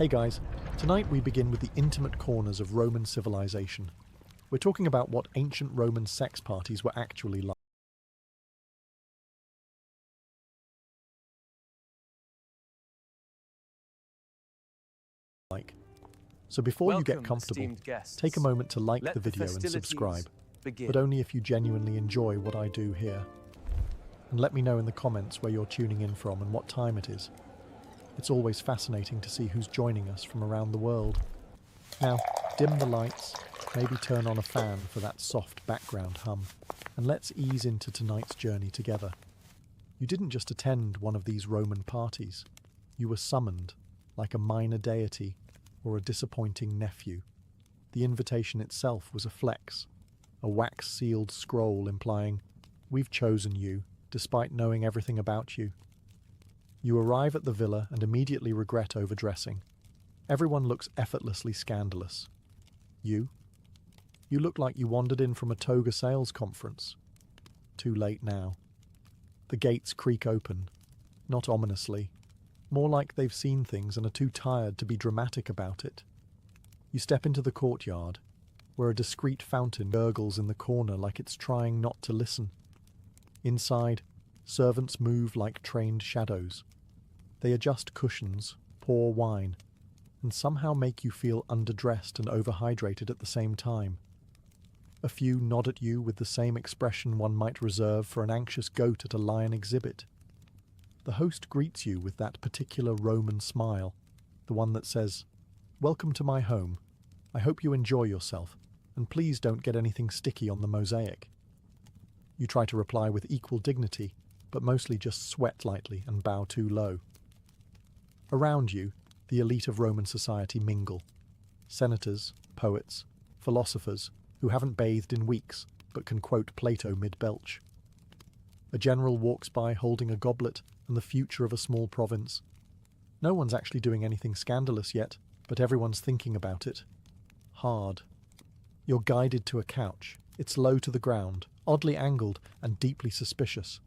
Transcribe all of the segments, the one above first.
Hey guys, tonight we begin with the intimate corners of Roman civilization. We're talking about what ancient Roman sex parties were actually like. So before you get comfortable, take a moment to like the video and subscribe, but only if you genuinely enjoy what I do here. And let me know in the comments where you're tuning in from and what time it is. It's always fascinating to see who's joining us from around the world. Now, dim the lights, maybe turn on a fan for that soft background hum, and let's ease into tonight's journey together. You didn't just attend one of these Roman parties. You were summoned, like a minor deity or a disappointing nephew. The invitation itself was a flex, a wax-sealed scroll implying, "We've chosen you, despite knowing everything about you." You arrive at the villa and immediately regret overdressing. Everyone looks effortlessly scandalous. You look like you wandered in from a toga sales conference. Too late now. The gates creak open, not ominously, more like they've seen things and are too tired to be dramatic about it. You step into the courtyard, where a discreet fountain gurgles in the corner like it's trying not to listen. Inside, servants move like trained shadows. They adjust cushions, pour wine, and somehow make you feel underdressed and overhydrated at the same time. A few nod at you with the same expression one might reserve for an anxious goat at a lion exhibit. The host greets you with that particular Roman smile, the one that says, "Welcome to my home. I hope you enjoy yourself, and please don't get anything sticky on the mosaic." You try to reply with equal dignity, but mostly just sweat lightly and bow too low. Around you, the elite of Roman society mingle. Senators, poets, philosophers who haven't bathed in weeks but can quote Plato mid-belch. A general walks by holding a goblet and the future of a small province. No one's actually doing anything scandalous yet, but everyone's thinking about it. Hard. You're guided to a couch. It's low to the ground, oddly angled and deeply suspicious.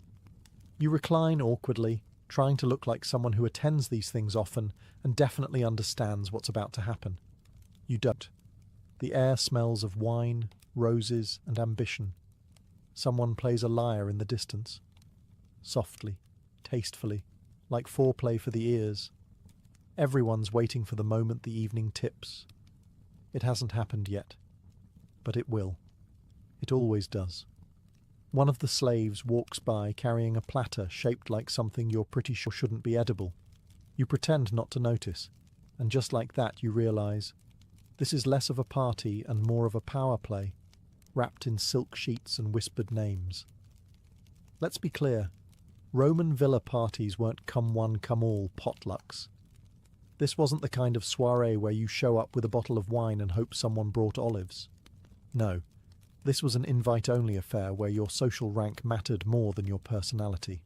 You recline awkwardly, trying to look like someone who attends these things often and definitely understands what's about to happen. You don't. The air smells of wine, roses, and ambition. Someone plays a lyre in the distance. Softly, tastefully, like foreplay for the ears. Everyone's waiting for the moment the evening tips. It hasn't happened yet, but it will. It always does. One of the slaves walks by carrying a platter shaped like something you're pretty sure shouldn't be edible. You pretend not to notice, and just like that you realize this is less of a party and more of a power play, wrapped in silk sheets and whispered names. Let's be clear, Roman villa parties weren't come one, come all potlucks. This wasn't the kind of soiree where you show up with a bottle of wine and hope someone brought olives. No. This was an invite-only affair where your social rank mattered more than your personality.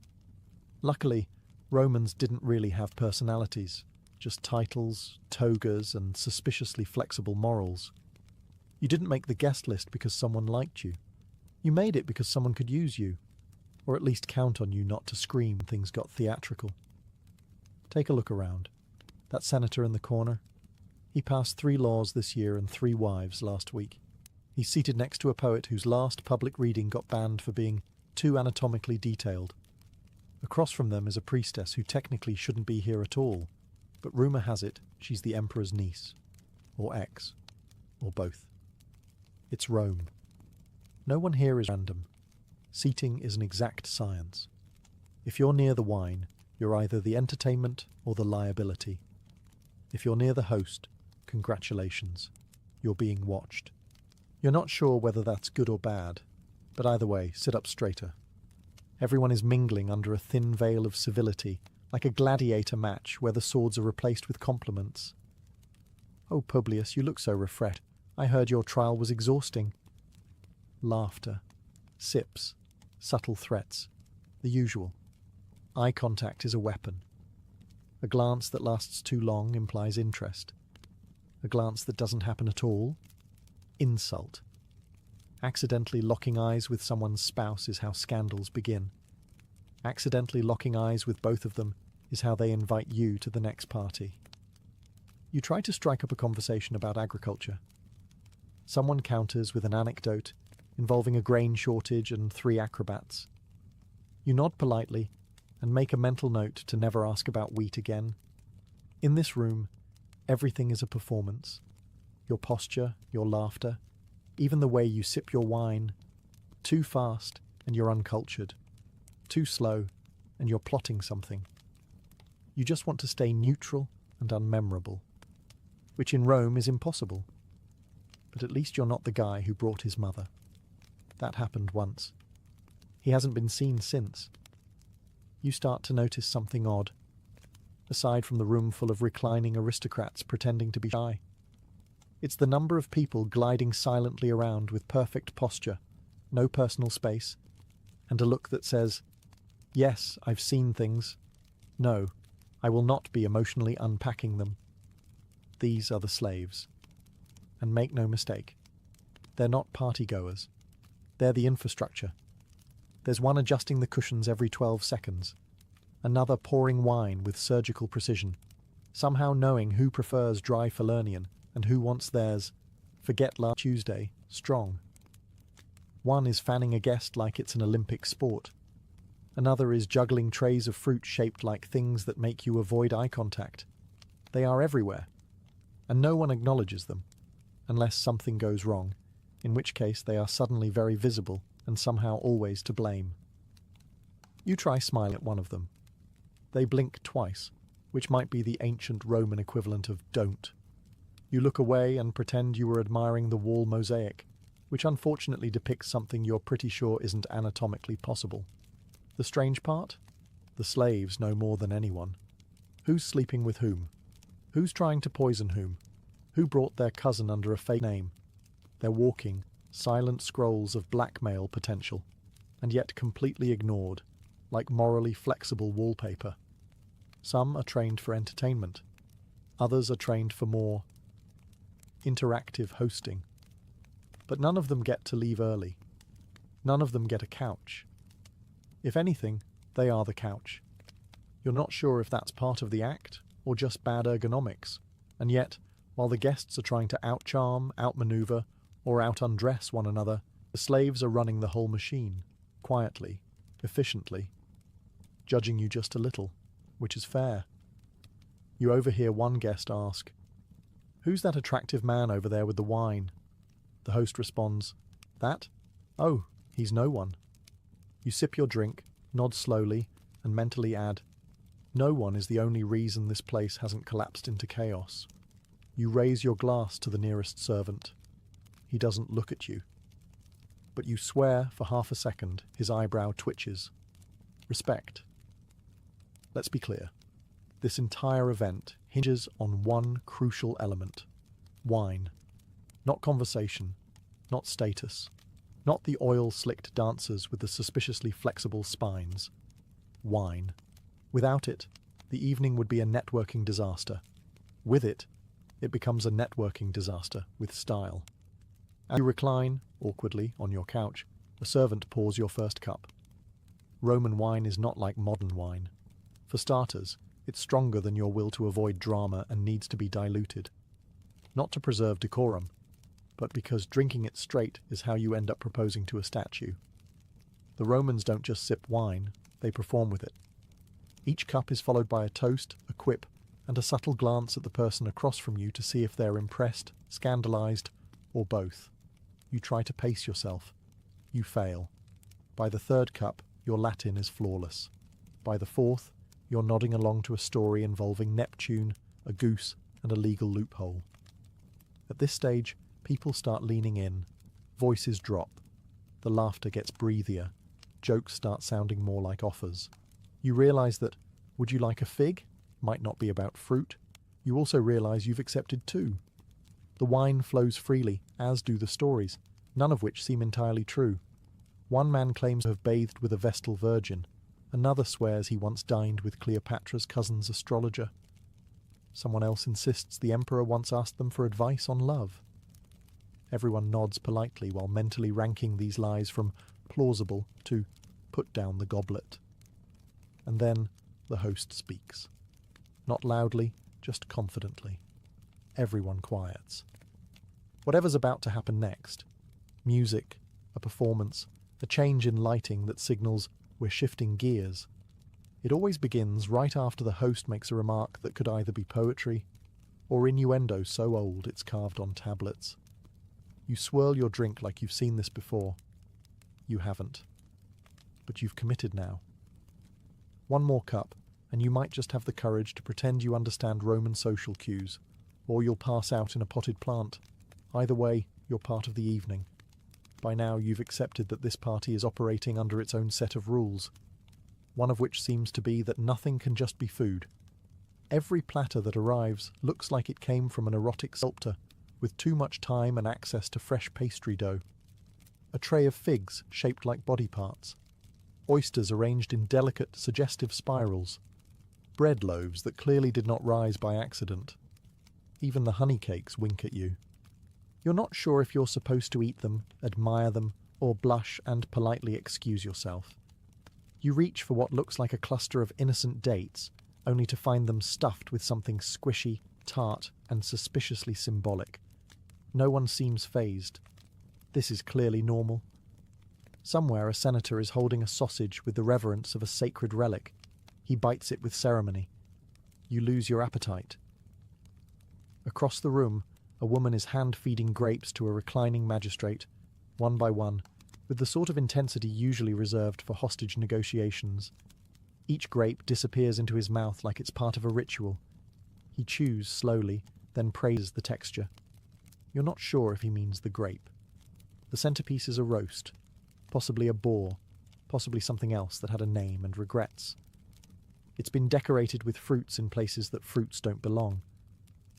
Luckily, Romans didn't really have personalities, just titles, togas, and suspiciously flexible morals. You didn't make the guest list because someone liked you. You made it because someone could use you, or at least count on you not to scream when things got theatrical. Take a look around. That senator in the corner? He passed 3 laws this year and 3 wives last week. He's seated next to a poet whose last public reading got banned for being too anatomically detailed. Across from them is a priestess who technically shouldn't be here at all, but rumour has it she's the emperor's niece, or ex, or both. It's Rome. No one here is random. Seating is an exact science. If you're near the wine, you're either the entertainment or the liability. If you're near the host, congratulations, you're being watched. You're not sure whether that's good or bad, but either way, sit up straighter. Everyone is mingling under a thin veil of civility, like a gladiator match where the swords are replaced with compliments. "Oh, Publius, you look so refreshed. I heard your trial was exhausting." Laughter. Sips. Subtle threats. The usual. Eye contact is a weapon. A glance that lasts too long implies interest. A glance that doesn't happen at all? Insult. Accidentally locking eyes with someone's spouse is how scandals begin. Accidentally locking eyes with both of them is how they invite you to the next party. You try to strike up a conversation about agriculture. Someone counters with an anecdote involving a grain shortage and 3 acrobats. You nod politely and make a mental note to never ask about wheat again. In this room, everything is a performance. Your posture, your laughter, even the way you sip your wine. Too fast and you're uncultured. Too slow and you're plotting something. You just want to stay neutral and unmemorable, which in Rome is impossible. But at least you're not the guy who brought his mother. That happened once. He hasn't been seen since. You start to notice something odd, aside from the room full of reclining aristocrats pretending to be shy. It's the number of people gliding silently around with perfect posture, no personal space, and a look that says, "Yes, I've seen things. No, I will not be emotionally unpacking them." These are the slaves. And make no mistake, they're not partygoers. They're the infrastructure. There's one adjusting the cushions every 12 seconds, another pouring wine with surgical precision, somehow knowing who prefers dry Falernian and who wants theirs, forget last Tuesday, strong. One is fanning a guest like it's an Olympic sport. Another is juggling trays of fruit shaped like things that make you avoid eye contact. They are everywhere, and no one acknowledges them, unless something goes wrong, in which case they are suddenly very visible and somehow always to blame. You try smiling at one of them. They blink twice, which might be the ancient Roman equivalent of don't. You look away and pretend you were admiring the wall mosaic, which unfortunately depicts something you're pretty sure isn't anatomically possible. The strange part? The slaves know more than anyone. Who's sleeping with whom? Who's trying to poison whom? Who brought their cousin under a fake name? They're walking, silent scrolls of blackmail potential, and yet completely ignored, like morally flexible wallpaper. Some are trained for entertainment. Others are trained for more interactive hosting. But none of them get to leave early. None of them get a couch. If anything, they are the couch. You're not sure if that's part of the act or just bad ergonomics, and yet, while the guests are trying to outcharm, outmaneuver, or out-undress one another, the slaves are running the whole machine, quietly, efficiently, judging you just a little, which is fair. You overhear one guest ask, "Who's that attractive man over there with the wine?" The host responds, "That? Oh, he's no one." You sip your drink, nod slowly, and mentally add, "No one is the only reason this place hasn't collapsed into chaos." You raise your glass to the nearest servant. He doesn't look at you. But you swear for half a second his eyebrow twitches. Respect. Let's be clear. This entire event hinges on one crucial element. Wine. Not conversation. Not status. Not the oil-slicked dancers with the suspiciously flexible spines. Wine. Without it, the evening would be a networking disaster. With it, it becomes a networking disaster with style. As you recline, awkwardly, on your couch, a servant pours your first cup. Roman wine is not like modern wine. For starters, it's stronger than your will to avoid drama and needs to be diluted. Not to preserve decorum, but because drinking it straight is how you end up proposing to a statue. The Romans don't just sip wine, they perform with it. Each cup is followed by a toast, a quip, and a subtle glance at the person across from you to see if they're impressed, scandalized, or both. You try to pace yourself. You fail. By the third cup, your Latin is flawless. By the fourth, you're nodding along to a story involving Neptune, a goose, and a legal loophole. At this stage, people start leaning in. Voices drop. The laughter gets breathier. Jokes start sounding more like offers. You realize that, "Would you like a fig?" might not be about fruit. You also realize you've accepted 2. The wine flows freely, as do the stories, none of which seem entirely true. One man claims to have bathed with a Vestal Virgin. Another swears he once dined with Cleopatra's cousin's astrologer. Someone else insists the emperor once asked them for advice on love. Everyone nods politely while mentally ranking these lies from plausible to put down the goblet. And then the host speaks. Not loudly, just confidently. everyone quiets. Whatever's about to happen next, music, a performance, a change in lighting that signals we're shifting gears, it always begins right after the host makes a remark that could either be poetry or innuendo so old it's carved on tablets. You swirl your drink like you've seen this before. You haven't. But you've committed now. One more cup, and you might just have the courage to pretend you understand Roman social cues, or you'll pass out in a potted plant. Either way, you're part of the evening. By now you've accepted that this party is operating under its own set of rules, one of which seems to be that nothing can just be food. Every platter that arrives looks like it came from an erotic sculptor, with too much time and access to fresh pastry dough. A tray of figs shaped like body parts. Oysters arranged in delicate, suggestive spirals. Bread loaves that clearly did not rise by accident. Even the honey cakes wink at you. You're not sure if you're supposed to eat them, admire them, or blush and politely excuse yourself. You reach for what looks like a cluster of innocent dates, only to find them stuffed with something squishy, tart, and suspiciously symbolic. No one seems fazed. This is clearly normal. Somewhere a senator is holding a sausage with the reverence of a sacred relic. He bites it with ceremony. You lose your appetite. Across the room, a woman is hand-feeding grapes to a reclining magistrate, one by one, with the sort of intensity usually reserved for hostage negotiations. Each grape disappears into his mouth like it's part of a ritual. He chews slowly, then praises the texture. You're not sure if he means the grape. The centerpiece is a roast, possibly a boar, possibly something else that had a name and regrets. It's been decorated with fruits in places that fruits don't belong.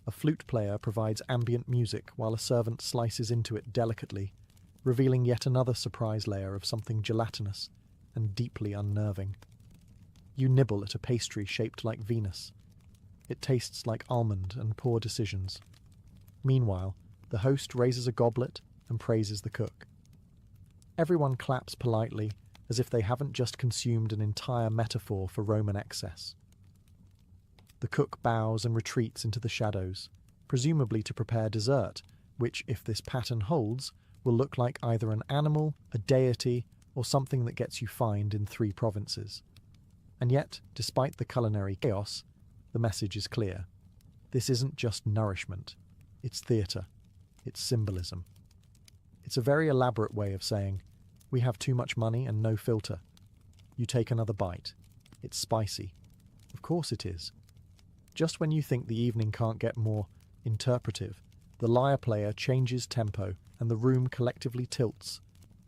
A flute player provides ambient music while a servant slices into it delicately, revealing yet another surprise layer of something gelatinous and deeply unnerving. You nibble at a pastry shaped like Venus. It tastes like almond and poor decisions. Meanwhile, the host raises a goblet and praises the cook. Everyone claps politely, as if they haven't just consumed an entire metaphor for Roman excess. The cook bows and retreats into the shadows, presumably to prepare dessert, which, if this pattern holds, will look like either an animal, a deity, or something that gets you fined in 3 provinces. And yet, despite the culinary chaos, the message is clear. This isn't just nourishment. It's theatre. It's symbolism. It's a very elaborate way of saying, we have too much money and no filter. You take another bite. It's spicy. Of course it is. Just when you think the evening can't get more interpretive, the lyre player changes tempo and the room collectively tilts.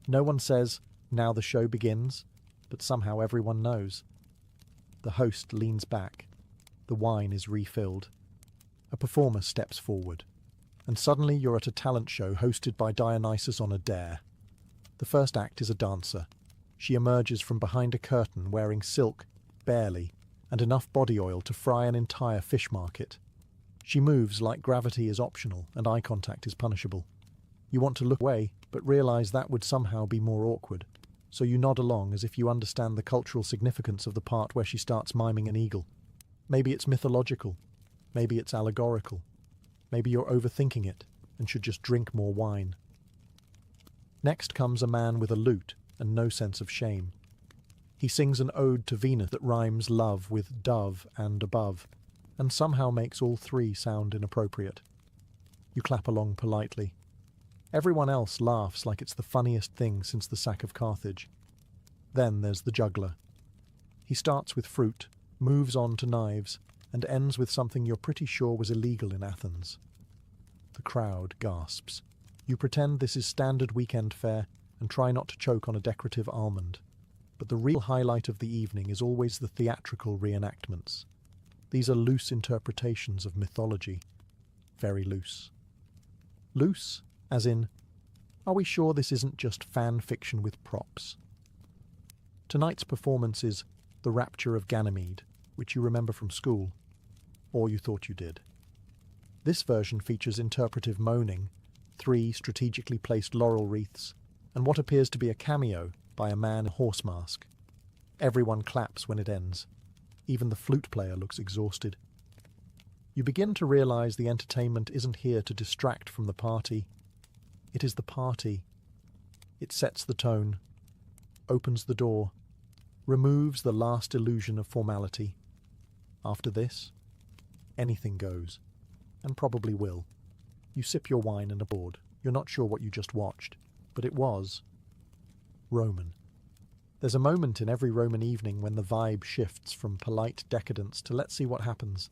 No one says, now the show begins, but somehow everyone knows. The host leans back. The wine is refilled. A performer steps forward. And suddenly you're at a talent show hosted by Dionysus on a dare. The first act is a dancer. She emerges from behind a curtain wearing silk, barely, and enough body oil to fry an entire fish market. She moves like gravity is optional and eye contact is punishable. You want to look away, but realise that would somehow be more awkward, so you nod along as if you understand the cultural significance of the part where she starts miming an eagle. Maybe it's mythological. Maybe it's allegorical. Maybe you're overthinking it and should just drink more wine. Next comes a man with a lute and no sense of shame. He sings an ode to Venus that rhymes love with dove and above, and somehow makes all 3 sound inappropriate. You clap along politely. Everyone else laughs like it's the funniest thing since the sack of Carthage. Then there's the juggler. He starts with fruit, moves on to knives, and ends with something you're pretty sure was illegal in Athens. The crowd gasps. You pretend this is standard weekend fare and try not to choke on a decorative almond. But the real highlight of the evening is always the theatrical reenactments. These are loose interpretations of mythology. Very loose. Loose, as in, are we sure this isn't just fan fiction with props? Tonight's performance is The Rapture of Ganymede, which you remember from school. Or you thought you did. This version features interpretive moaning, 3 strategically placed laurel wreaths, and what appears to be a cameo by a man in a horse mask. Everyone claps when it ends. Even the flute player looks exhausted. You begin to realize the entertainment isn't here to distract from the party. It is the party. It sets the tone, opens the door, removes the last illusion of formality. After this, anything goes, and probably will. You sip your wine and are bored. You're not sure what you just watched, but it was Roman. There's a moment in every Roman evening when the vibe shifts from polite decadence to let's see what happens.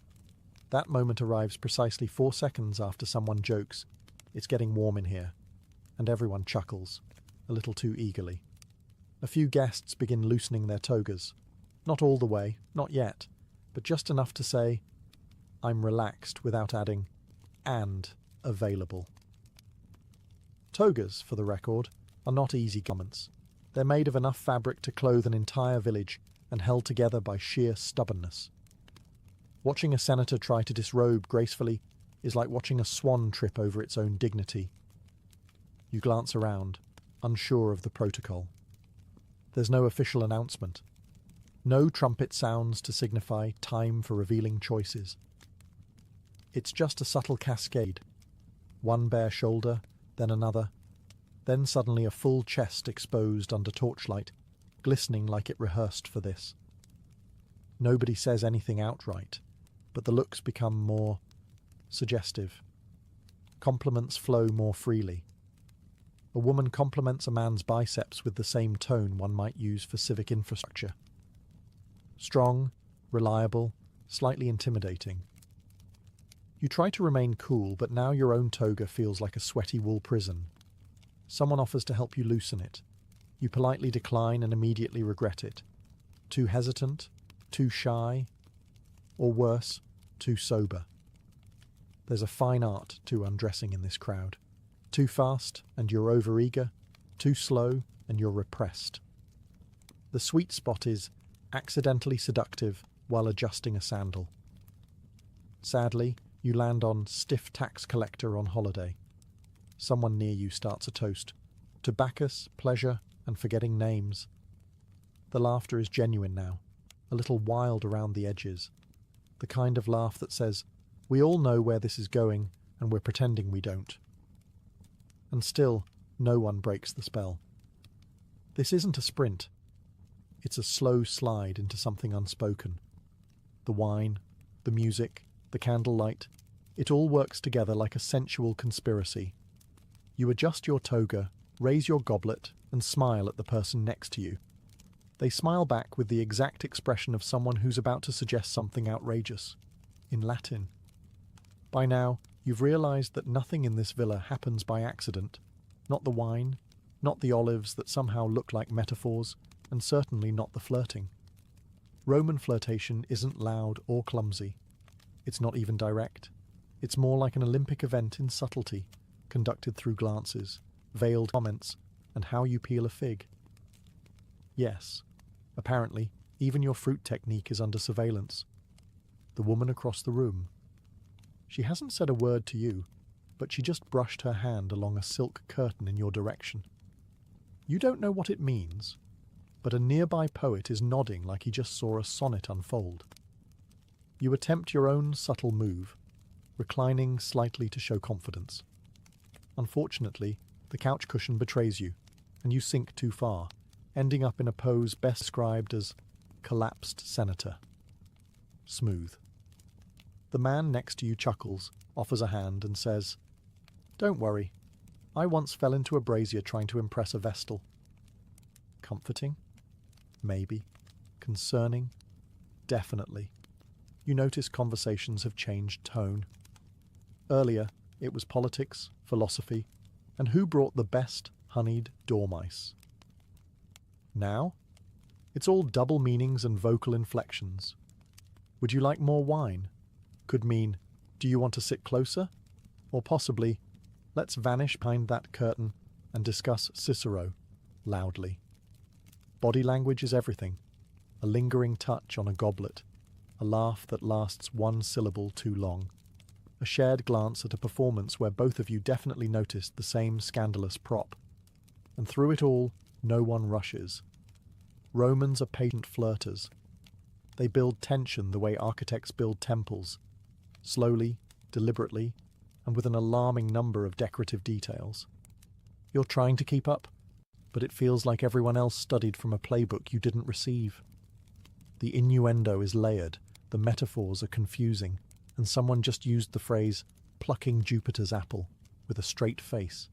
That moment arrives precisely 4 seconds after someone jokes, "It's getting warm in here," and everyone chuckles, a little too eagerly. A few guests begin loosening their togas. Not all the way, not yet, but just enough to say, "I'm relaxed," without adding, "and available." Togas, for the record, are not easy garments. They're made of enough fabric to clothe an entire village and held together by sheer stubbornness. Watching a senator try to disrobe gracefully is like watching a swan trip over its own dignity. You glance around, unsure of the protocol. There's no official announcement. No trumpet sounds to signify time for revealing choices. It's just a subtle cascade. One bare shoulder, then another, then suddenly a full chest exposed under torchlight, glistening like it rehearsed for this. Nobody says anything outright, but the looks become more suggestive. Compliments flow more freely. A woman compliments a man's biceps with the same tone one might use for civic infrastructure. Strong, reliable, slightly intimidating. You try to remain cool, but now your own toga feels like a sweaty wool prison. Someone offers to help you loosen it. You politely decline and immediately regret it. Too hesitant, too shy, or worse, too sober. There's a fine art to undressing in this crowd. Too fast and you're overeager, too slow and you're repressed. The sweet spot is accidentally seductive while adjusting a sandal. Sadly, you land on stiff tax collector on holiday. Someone near you starts a toast to Bacchus, pleasure, and forgetting names. The laughter is genuine now, a little wild around the edges. The kind of laugh that says, "We all know where this is going, and we're pretending we don't." And still, no one breaks the spell. This isn't a sprint. It's a slow slide into something unspoken. The wine, the music, the candlelight, it all works together like a sensual conspiracy. You adjust your toga, raise your goblet, and smile at the person next to you. They smile back with the exact expression of someone who's about to suggest something outrageous, in Latin. By now, you've realized that nothing in this villa happens by accident. Not the wine, not the olives that somehow look like metaphors, and certainly not the flirting. Roman flirtation isn't loud or clumsy. It's not even direct. It's more like an Olympic event in subtlety, conducted through glances, veiled comments, and how you peel a fig. Yes, apparently, even your fruit technique is under surveillance. The woman across the room. She hasn't said a word to you, but she just brushed her hand along a silk curtain in your direction. You don't know what it means, but a nearby poet is nodding like he just saw a sonnet unfold. You attempt your own subtle move, reclining slightly to show confidence. Unfortunately, the couch cushion betrays you, and you sink too far, ending up in a pose best described as collapsed senator. Smooth. The man next to you chuckles, offers a hand, and says, "Don't worry, I once fell into a brazier trying to impress a vestal." Comforting? Maybe. Concerning? Definitely. You notice conversations have changed tone. Earlier, it was politics, philosophy, and who brought the best honeyed dormice. Now, it's all double meanings and vocal inflections. Would you like more wine? Could mean, do you want to sit closer? Or possibly, let's vanish behind that curtain and discuss Cicero, loudly. Body language is everything. A lingering touch on a goblet, a laugh that lasts one syllable too long, a shared glance at a performance where both of you definitely noticed the same scandalous prop. And through it all, no one rushes. Romans are patient flirters. They build tension the way architects build temples, slowly, deliberately, and with an alarming number of decorative details. You're trying to keep up, but it feels like everyone else studied from a playbook you didn't receive. The innuendo is layered, the metaphors are confusing, and someone just used the phrase, plucking Jupiter's apple, with a straight face.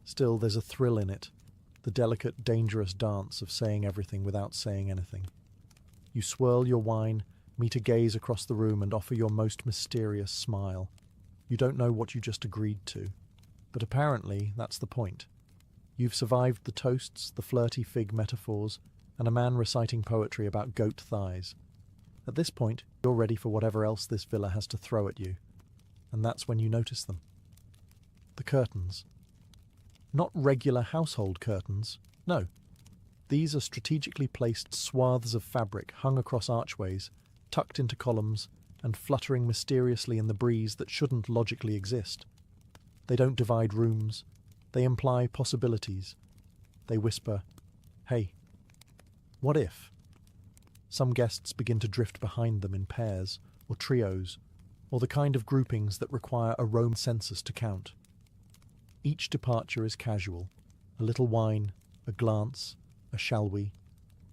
Still, there's a thrill in it, the delicate, dangerous dance of saying everything without saying anything. You swirl your wine, meet a gaze across the room, and offer your most mysterious smile. You don't know what you just agreed to, but apparently that's the point. You've survived the toasts, the flirty fig metaphors, and a man reciting poetry about goat thighs. At this point, you're ready for whatever else this villa has to throw at you, and that's when you notice them. The curtains. Not regular household curtains, no. These are strategically placed swaths of fabric hung across archways, tucked into columns, and fluttering mysteriously in the breeze that shouldn't logically exist. They don't divide rooms. They imply possibilities. They whisper, "Hey, what if?" Some guests begin to drift behind them in pairs, or trios, or the kind of groupings that require a Roman census to count. Each departure is casual, a little wine, a glance, a shall we,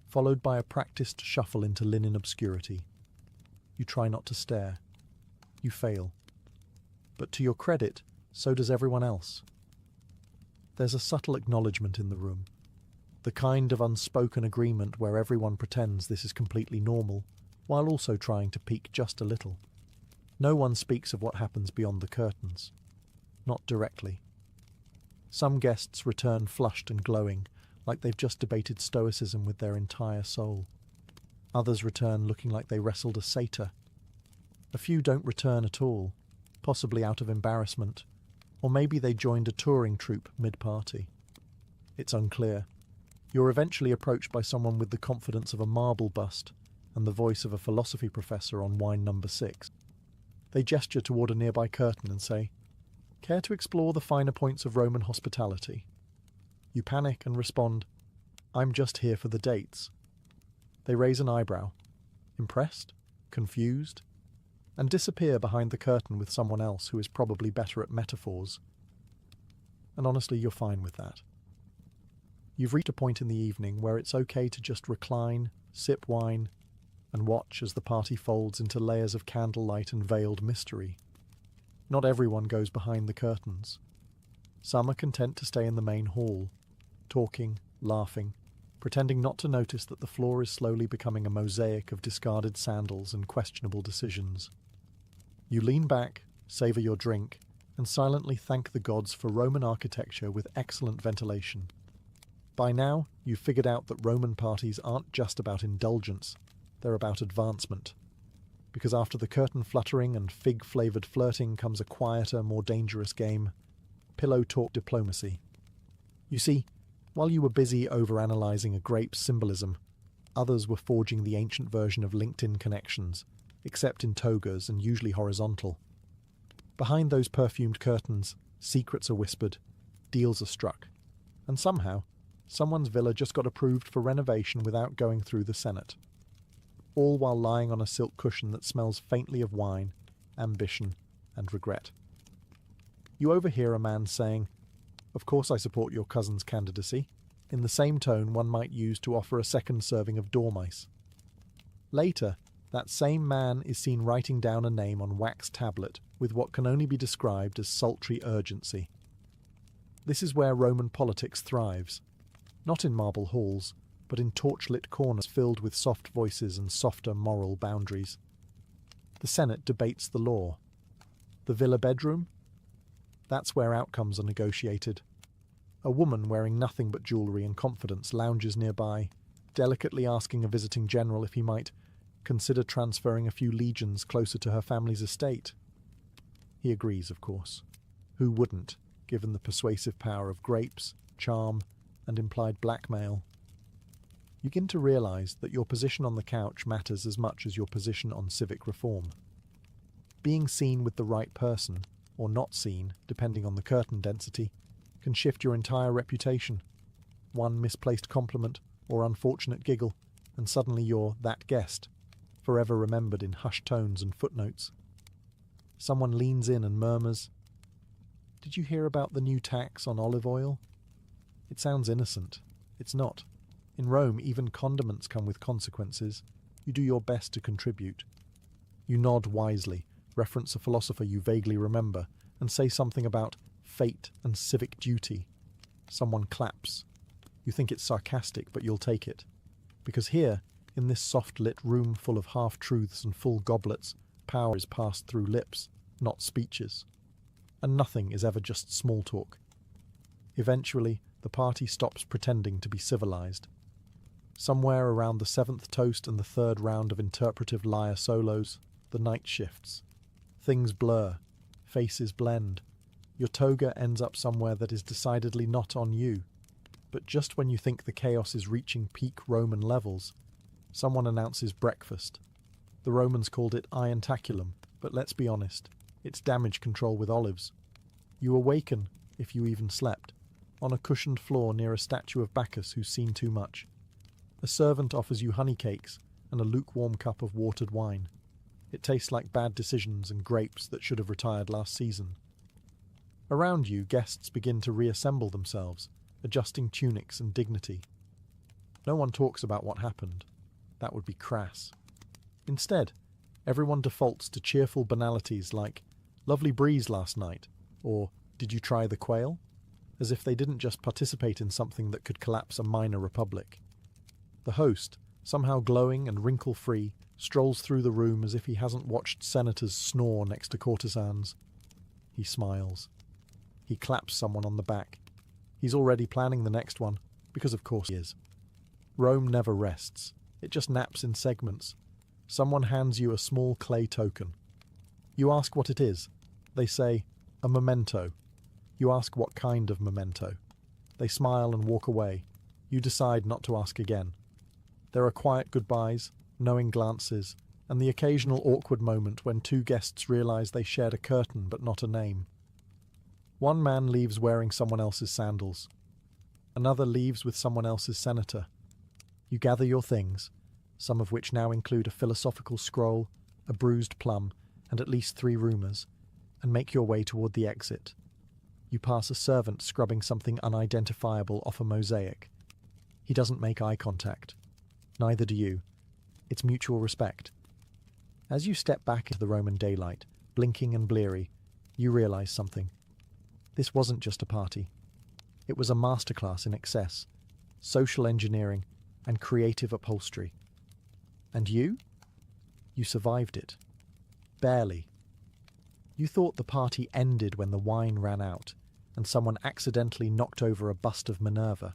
followed by a practiced shuffle into linen obscurity. You try not to stare. You fail. But to your credit, so does everyone else. There's a subtle acknowledgement in the room, the kind of unspoken agreement where everyone pretends this is completely normal, while also trying to peek just a little. No one speaks of what happens beyond the curtains. Not directly. Some guests return flushed and glowing, like they've just debated stoicism with their entire soul. Others return looking like they wrestled a satyr. A few don't return at all, possibly out of embarrassment, or maybe they joined a touring troupe mid-party. It's unclear. You're eventually approached by someone with the confidence of a marble bust and the voice of a philosophy professor on wine number 6. They gesture toward a nearby curtain and say, "Care to explore the finer points of Roman hospitality?" You panic and respond, "I'm just here for the dates." They raise an eyebrow, impressed, confused, and disappear behind the curtain with someone else who is probably better at metaphors. And honestly, you're fine with that. You've reached a point in the evening where it's okay to just recline, sip wine, and watch as the party folds into layers of candlelight and veiled mystery. Not everyone goes behind the curtains. Some are content to stay in the main hall, talking, laughing, pretending not to notice that the floor is slowly becoming a mosaic of discarded sandals and questionable decisions. You lean back, savour your drink, and silently thank the gods for Roman architecture with excellent ventilation. By now, you've figured out that Roman parties aren't just about indulgence, they're about advancement. Because after the curtain fluttering and fig-flavoured flirting comes a quieter, more dangerous game, pillow talk diplomacy. You see, while you were busy overanalyzing a grape's symbolism, others were forging the ancient version of LinkedIn connections, except in togas and usually horizontal. Behind those perfumed curtains, secrets are whispered, deals are struck, and somehow, someone's villa just got approved for renovation without going through the Senate. All while lying on a silk cushion that smells faintly of wine, ambition, and regret. You overhear a man saying, "Of course I support your cousin's candidacy," in the same tone one might use to offer a second serving of dormice. Later, that same man is seen writing down a name on wax tablet with what can only be described as sultry urgency. This is where Roman politics thrives, not in marble halls, but in torchlit corners filled with soft voices and softer moral boundaries. The Senate debates the law. The villa bedroom? That's where outcomes are negotiated. A woman wearing nothing but jewellery and confidence lounges nearby, delicately asking a visiting general if he might consider transferring a few legions closer to her family's estate. He agrees, of course. Who wouldn't, given the persuasive power of grapes, charm, and implied blackmail? You begin to realise that your position on the couch matters as much as your position on civic reform. Being seen with the right person, or not seen, depending on the curtain density, can shift your entire reputation. One misplaced compliment or unfortunate giggle, and suddenly you're that guest, forever remembered in hushed tones and footnotes. Someone leans in and murmurs, "Did you hear about the new tax on olive oil?" It sounds innocent. It's not. In Rome, even condiments come with consequences. You do your best to contribute. You nod wisely, reference a philosopher you vaguely remember, and say something about fate and civic duty. Someone claps. You think it's sarcastic, but you'll take it. Because here, in this soft-lit room full of half-truths and full goblets, power is passed through lips, not speeches. And nothing is ever just small talk. Eventually, the party stops pretending to be civilized. Somewhere around the 7th toast and the 3rd round of interpretive lyre solos, the night shifts. Things blur. Faces blend. Your toga ends up somewhere that is decidedly not on you. But just when you think the chaos is reaching peak Roman levels, someone announces breakfast. The Romans called it ientaculum, but let's be honest, it's damage control with olives. You awaken, if you even slept, on a cushioned floor near a statue of Bacchus who's seen too much. A servant offers you honey cakes and a lukewarm cup of watered wine. It tastes like bad decisions and grapes that should have retired last season. Around you, guests begin to reassemble themselves, adjusting tunics and dignity. No one talks about what happened. That would be crass. Instead, everyone defaults to cheerful banalities like, "Lovely breeze last night," or "Did you try the quail?" As if they didn't just participate in something that could collapse a minor republic. The host, somehow glowing and wrinkle-free, strolls through the room as if he hasn't watched senators snore next to courtesans. He smiles. He claps someone on the back. He's already planning the next one, because of course he is. Rome never rests. It just naps in segments. Someone hands you a small clay token. You ask what it is. They say, "A memento." You ask what kind of memento. They smile and walk away. You decide not to ask again. There are quiet goodbyes, knowing glances, and the occasional awkward moment when two guests realize they shared a curtain but not a name. One man leaves wearing someone else's sandals. Another leaves with someone else's senator. You gather your things, some of which now include a philosophical scroll, a bruised plum, and at least 3 rumors, and make your way toward the exit. You pass a servant scrubbing something unidentifiable off a mosaic. He doesn't make eye contact. Neither do you. It's mutual respect. As you step back into the Roman daylight, blinking and bleary, you realize something. This wasn't just a party. It was a masterclass in excess, social engineering, and creative upholstery. And you? You survived it. Barely. You thought the party ended when the wine ran out and someone accidentally knocked over a bust of Minerva.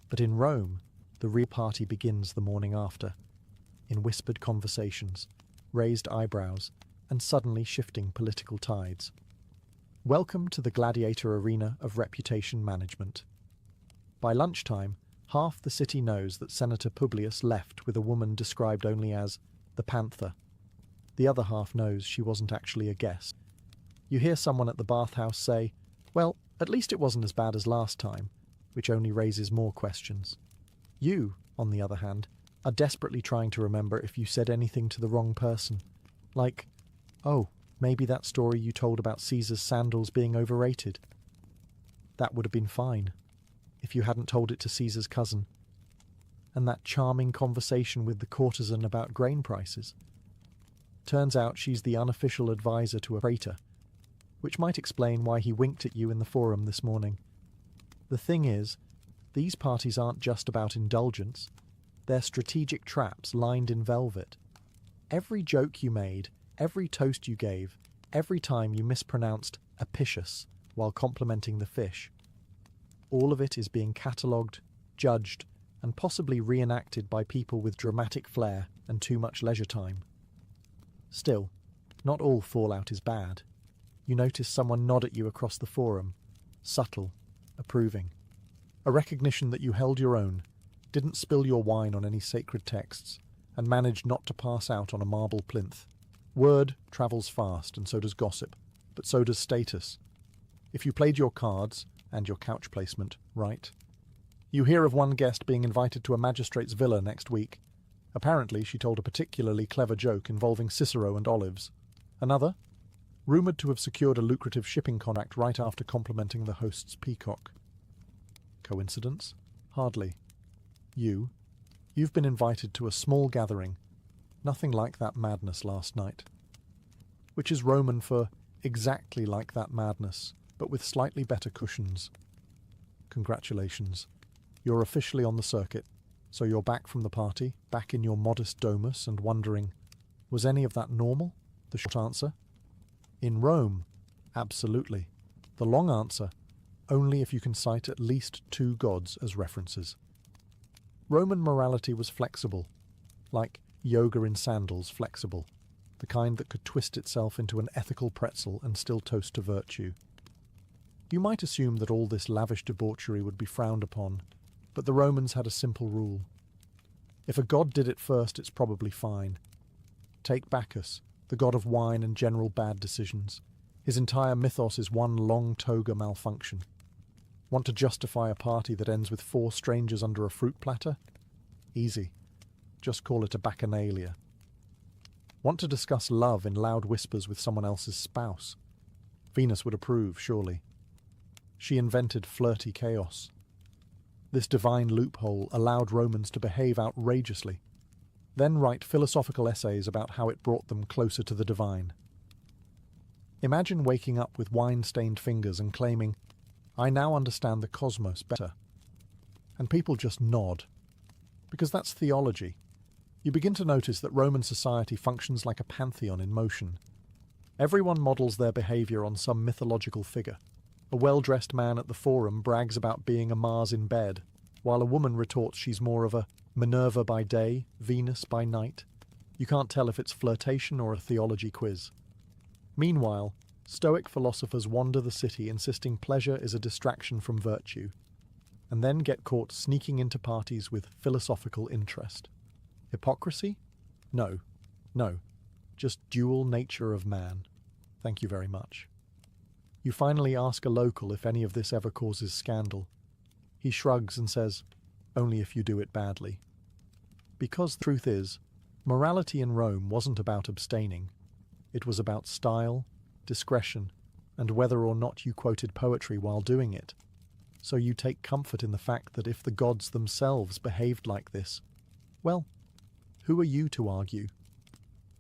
But in Rome, the real party begins the morning after, in whispered conversations, raised eyebrows, and suddenly shifting political tides. Welcome to the gladiator arena of reputation management. By lunchtime, half the city knows that Senator Publius left with a woman described only as the Panther. The other half knows she wasn't actually a guest. You hear someone at the bathhouse say, "Well, at least it wasn't as bad as last time," which only raises more questions. You, on the other hand, are desperately trying to remember if you said anything to the wrong person. Like, "Oh, maybe that story you told about Caesar's sandals being overrated." That would have been fine, if you hadn't told it to Caesar's cousin. And that charming conversation with the courtesan about grain prices. Turns out she's the unofficial advisor to a praetor, which might explain why he winked at you in the forum this morning. The thing is, these parties aren't just about indulgence. They're strategic traps lined in velvet. Every joke you made, every toast you gave, every time you mispronounced apicius while complimenting the fish, all of it is being catalogued, judged, and possibly reenacted by people with dramatic flair and too much leisure time. Still, not all fallout is bad. You notice someone nod at you across the forum, subtle, approving. A recognition that you held your own, didn't spill your wine on any sacred texts, and managed not to pass out on a marble plinth. Word travels fast, and so does gossip, but so does status. If you played your cards, and your couch placement, right. You hear of one guest being invited to a magistrate's villa next week. Apparently she told a particularly clever joke involving Cicero and olives. Another? rumoured to have secured a lucrative shipping contract right after complimenting the host's peacock. Coincidence? Hardly. You've been invited to a small gathering, nothing like that madness last night. Which is Roman for exactly like that madness, but with slightly better cushions. Congratulations. You're officially on the circuit, so you're back from the party, back in your modest domus and wondering, was any of that normal? The short answer? In Rome, absolutely. The long answer, only if you can cite at least 2 gods as references. Roman morality was flexible, like yoga in sandals flexible, the kind that could twist itself into an ethical pretzel and still toast to virtue. You might assume that all this lavish debauchery would be frowned upon, but the Romans had a simple rule. If a god did it first, it's probably fine. Take Bacchus, the god of wine and general bad decisions. His entire mythos is one long toga malfunction. Want to justify a party that ends with 4 strangers under a fruit platter? Easy. Just call it a bacchanalia. Want to discuss love in loud whispers with someone else's spouse? Venus would approve, surely. She invented flirty chaos. This divine loophole allowed Romans to behave outrageously, then write philosophical essays about how it brought them closer to the divine. Imagine waking up with wine-stained fingers and claiming, "I now understand the cosmos better." And people just nod. Because that's theology. You begin to notice that Roman society functions like a pantheon in motion. Everyone models their behaviour on some mythological figure. A well-dressed man at the Forum brags about being a Mars in bed, while a woman retorts she's more of a Minerva by day, Venus by night. You can't tell if it's flirtation or a theology quiz. Meanwhile, Stoic philosophers wander the city insisting pleasure is a distraction from virtue, and then get caught sneaking into parties with philosophical interest. Hypocrisy? No. Just dual nature of man. Thank you very much. You finally ask a local if any of this ever causes scandal. He shrugs and says, only if you do it badly. Because the truth is, morality in Rome wasn't about abstaining. It was about style, discretion, and whether or not you quoted poetry while doing it. So you take comfort in the fact that if the gods themselves behaved like this, well, who are you to argue?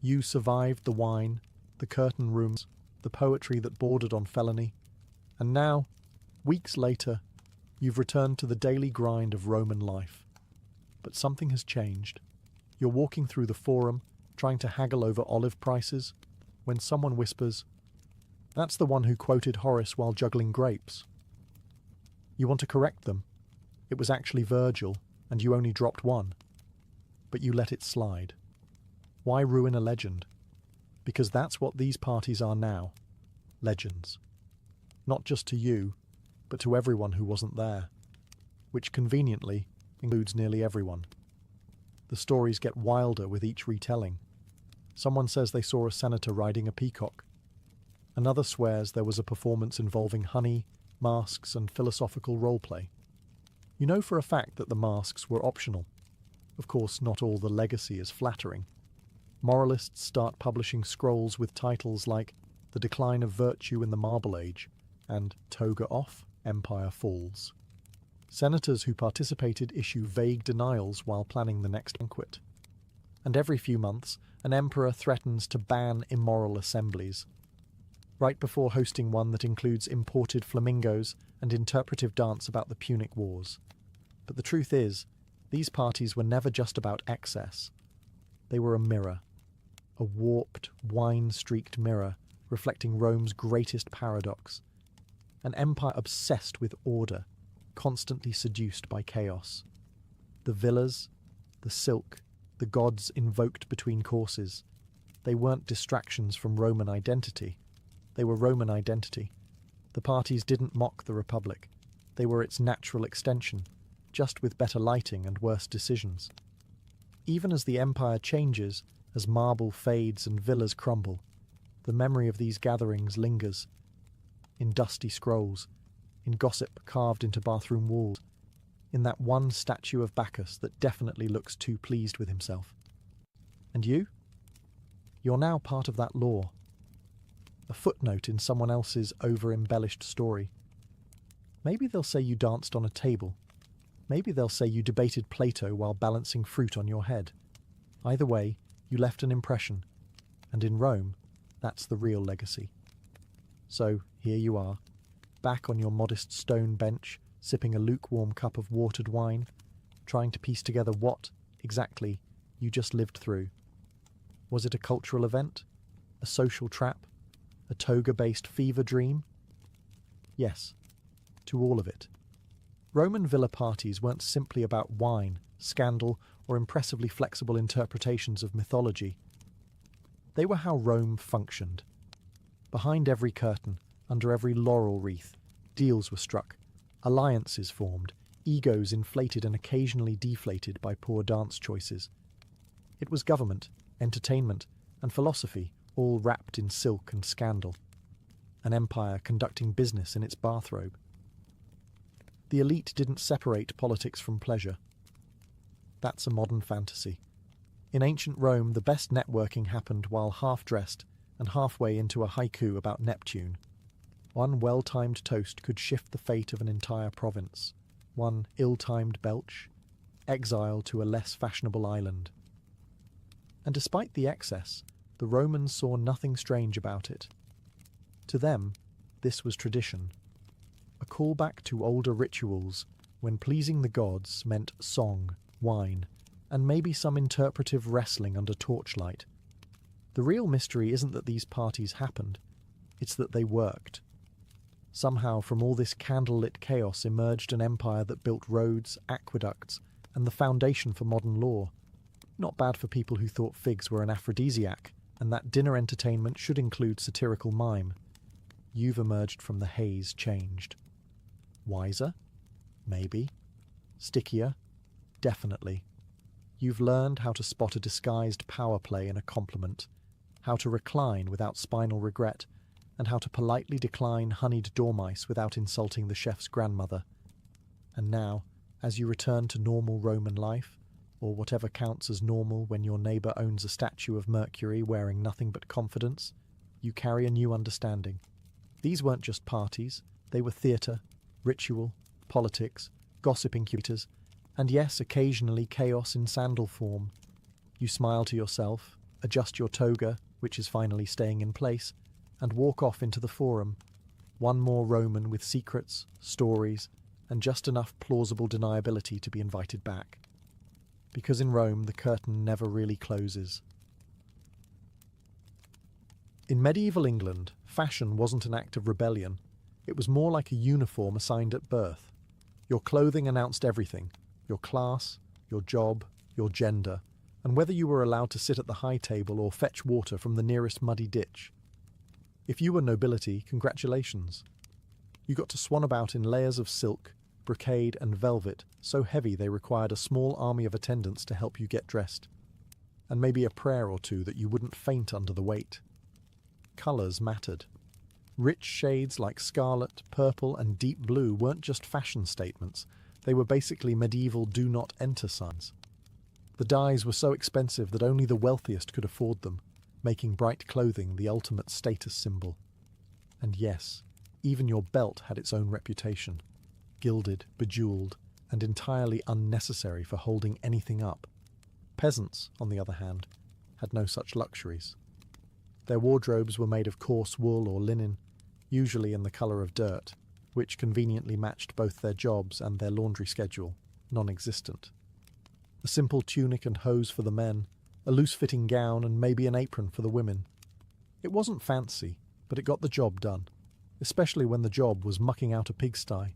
You survived the wine, the curtain rooms, the poetry that bordered on felony, and now, weeks later, you've returned to the daily grind of Roman life. But something has changed. You're walking through the Forum, trying to haggle over olive prices, when someone whispers, "That's the one who quoted Horace while juggling grapes." You want to correct them. It was actually Virgil, and you only dropped one. But you let it slide. Why ruin a legend? Because that's what these parties are now. Legends. Not just to you, but to everyone who wasn't there. Which conveniently includes nearly everyone. The stories get wilder with each retelling. Someone says they saw a senator riding a peacock. Another swears there was a performance involving honey, masks, and philosophical roleplay. You know for a fact that the masks were optional. Of course, not all the legacy is flattering. Moralists start publishing scrolls with titles like The Decline of Virtue in the Marble Age and Toga Off, Empire Falls. Senators who participated issue vague denials while planning the next banquet. And every few months, an emperor threatens to ban immoral assemblies. Right before hosting one that includes imported flamingos and interpretive dance about the Punic Wars. But the truth is, these parties were never just about excess. They were a mirror. A warped, wine-streaked mirror reflecting Rome's greatest paradox. An empire obsessed with order, constantly seduced by chaos. The villas, the silk, the gods invoked between courses. They weren't distractions from Roman identity. They were Roman identity. The parties didn't mock the Republic. They were its natural extension, just with better lighting and worse decisions. Even as the empire changes, as marble fades and villas crumble, the memory of these gatherings lingers. In dusty scrolls, in gossip carved into bathroom walls, in that one statue of Bacchus that definitely looks too pleased with himself. And you? You're now part of that lore. a footnote in someone else's over-embellished story. Maybe they'll say you danced on a table. Maybe they'll say you debated Plato while balancing fruit on your head. Either way, you left an impression, and in Rome, that's the real legacy. So, here you are, back on your modest stone bench, sipping a lukewarm cup of watered wine, trying to piece together what, exactly, you just lived through. Was it a cultural event? A social trap? A toga-based fever dream? Yes, to all of it. Roman villa parties weren't simply about wine, scandal, or impressively flexible interpretations of mythology. They were how Rome functioned. Behind every curtain, under every laurel wreath, deals were struck, alliances formed, egos inflated and occasionally deflated by poor dance choices. It was government, entertainment, and philosophy all wrapped in silk and scandal. An empire conducting business in its bathrobe. The elite didn't separate politics from pleasure. That's a modern fantasy. In ancient Rome, the best networking happened while half-dressed and halfway into a haiku about Neptune. One well-timed toast could shift the fate of an entire province. One ill-timed belch, exile to a less fashionable island. And despite the excess, the Romans saw nothing strange about it. To them, this was tradition. A callback to older rituals when pleasing the gods meant song, wine, and maybe some interpretive wrestling under torchlight. The real mystery isn't that these parties happened, it's that they worked. Somehow from all this candlelit chaos emerged an empire that built roads, aqueducts, and the foundation for modern law. Not bad for people who thought figs were an aphrodisiac, and that dinner entertainment should include satirical mime. You've emerged from the haze changed. Wiser? Maybe. Stickier? Definitely. You've learned how to spot a disguised power play in a compliment, how to recline without spinal regret, and how to politely decline honeyed dormice without insulting the chef's grandmother. And now, as you return to normal Roman life, or whatever counts as normal when your neighbour owns a statue of Mercury wearing nothing but confidence, you carry a new understanding. These weren't just parties, they were theatre, ritual, politics, gossip incubators, and yes, occasionally chaos in sandal form. You smile to yourself, adjust your toga, which is finally staying in place, and walk off into the forum, one more Roman with secrets, stories, and just enough plausible deniability to be invited back. Because in Rome, the curtain never really closes. In medieval England, fashion wasn't an act of rebellion. It was more like a uniform assigned at birth. Your clothing announced everything: your class, your job, your gender, and whether you were allowed to sit at the high table or fetch water from the nearest muddy ditch. If you were nobility, congratulations. You got to swan about in layers of silk, brocade and velvet so heavy they required a small army of attendants to help you get dressed, and maybe a prayer or two that you wouldn't faint under the weight. Colours mattered. Rich shades like scarlet, purple and deep blue weren't just fashion statements, they were basically medieval do not enter signs. The dyes were so expensive that only the wealthiest could afford them, making bright clothing the ultimate status symbol. And yes, even your belt had its own reputation. Gilded, bejewelled, and entirely unnecessary for holding anything up. Peasants, on the other hand, had no such luxuries. Their wardrobes were made of coarse wool or linen, usually in the colour of dirt, which conveniently matched both their jobs and their laundry schedule, non-existent. A simple tunic and hose for the men, a loose-fitting gown and maybe an apron for the women. It wasn't fancy, but it got the job done, especially when the job was mucking out a pigsty.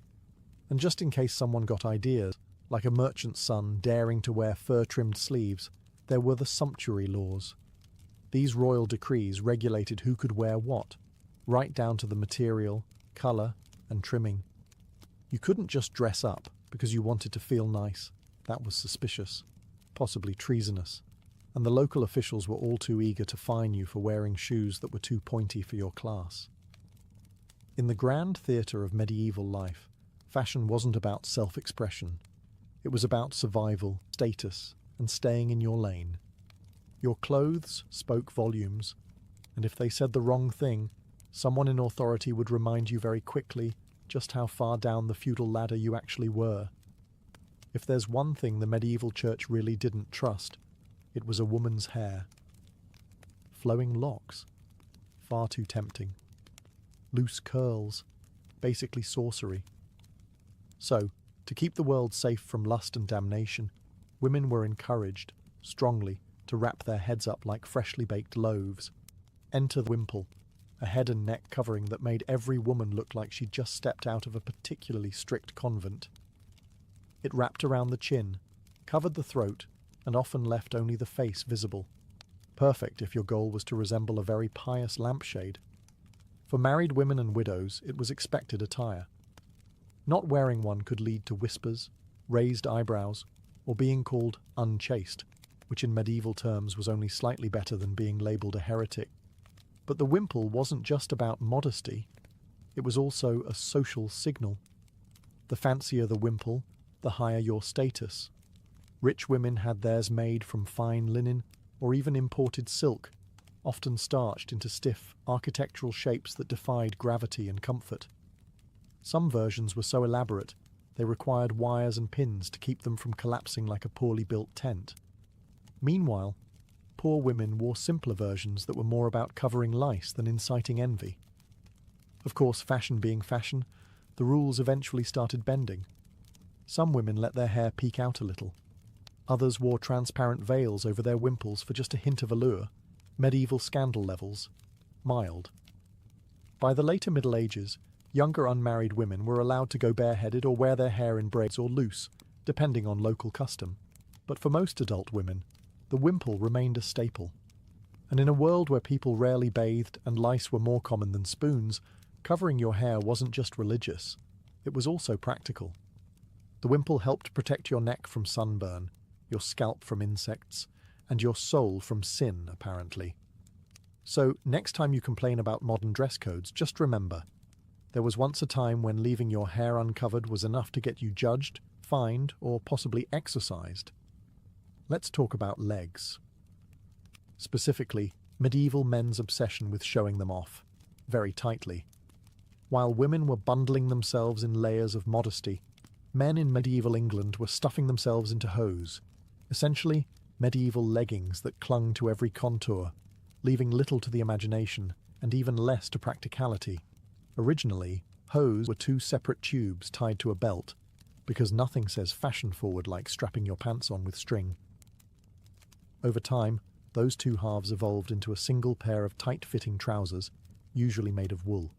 And just in case someone got ideas, like a merchant's son daring to wear fur-trimmed sleeves, there were the sumptuary laws. These royal decrees regulated who could wear what, right down to the material, colour, and trimming. You couldn't just dress up because you wanted to feel nice. That was suspicious, possibly treasonous, and the local officials were all too eager to fine you for wearing shoes that were too pointy for your class. In the grand theatre of medieval life, fashion wasn't about self-expression. It was about survival, status, and staying in your lane. Your clothes spoke volumes, and if they said the wrong thing, Someone in authority would remind you very quickly just how far down the feudal ladder you actually were. If there's one thing the medieval church really didn't trust, it was a woman's hair. Flowing locks, far too tempting. Loose curls, basically sorcery. So, to keep the world safe from lust and damnation, women were encouraged, strongly, to wrap their heads up like freshly baked loaves. Enter the wimple, a head and neck covering that made every woman look like she'd just stepped out of a particularly strict convent. It wrapped around the chin, covered the throat, and often left only the face visible. Perfect if your goal was to resemble a very pious lampshade. For married women and widows, it was expected attire. Not wearing one could lead to whispers, raised eyebrows, or being called unchaste, which in medieval terms was only slightly better than being labelled a heretic. But the wimple wasn't just about modesty, it was also a social signal. The fancier the wimple, the higher your status. Rich women had theirs made from fine linen or even imported silk, often starched into stiff, architectural shapes that defied gravity and comfort. Some versions were so elaborate they required wires and pins to keep them from collapsing like a poorly built tent. Meanwhile, poor women wore simpler versions that were more about covering lice than inciting envy. Of course, fashion being fashion, the rules eventually started bending. Some women let their hair peek out a little. Others wore transparent veils over their wimples for just a hint of allure. Medieval scandal levels. Mild. By the later Middle Ages, younger unmarried women were allowed to go bareheaded or wear their hair in braids or loose, depending on local custom. But for most adult women, the wimple remained a staple. And in a world where people rarely bathed and lice were more common than spoons, covering your hair wasn't just religious, it was also practical. The wimple helped protect your neck from sunburn, your scalp from insects, and your soul from sin, apparently. So, next time you complain about modern dress codes, just remember, there was once a time when leaving your hair uncovered was enough to get you judged, fined, or possibly exorcised. Let's talk about legs. Specifically, medieval men's obsession with showing them off, very tightly. While women were bundling themselves in layers of modesty, men in medieval England were stuffing themselves into hose, essentially medieval leggings that clung to every contour, leaving little to the imagination and even less to practicality. Originally, hose were two separate tubes tied to a belt, because nothing says fashion-forward like strapping your pants on with string. Over time, those two halves evolved into a single pair of tight-fitting trousers, usually made of wool.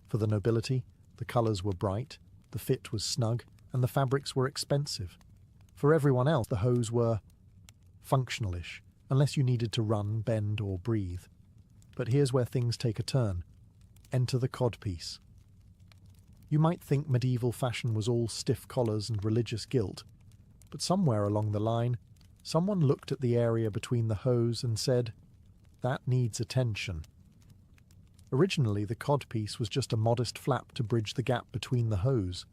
For the nobility, the colours were bright, the fit was snug, and the fabrics were expensive. For everyone else, the hose were functionalish, unless you needed to run, bend, or breathe. But here's where things take a turn. Enter the codpiece. You might think medieval fashion was all stiff collars and religious guilt, but somewhere along the line, someone looked at the area between the hose and said, "That needs attention." Originally, the codpiece was just a modest flap to bridge the gap between the hose.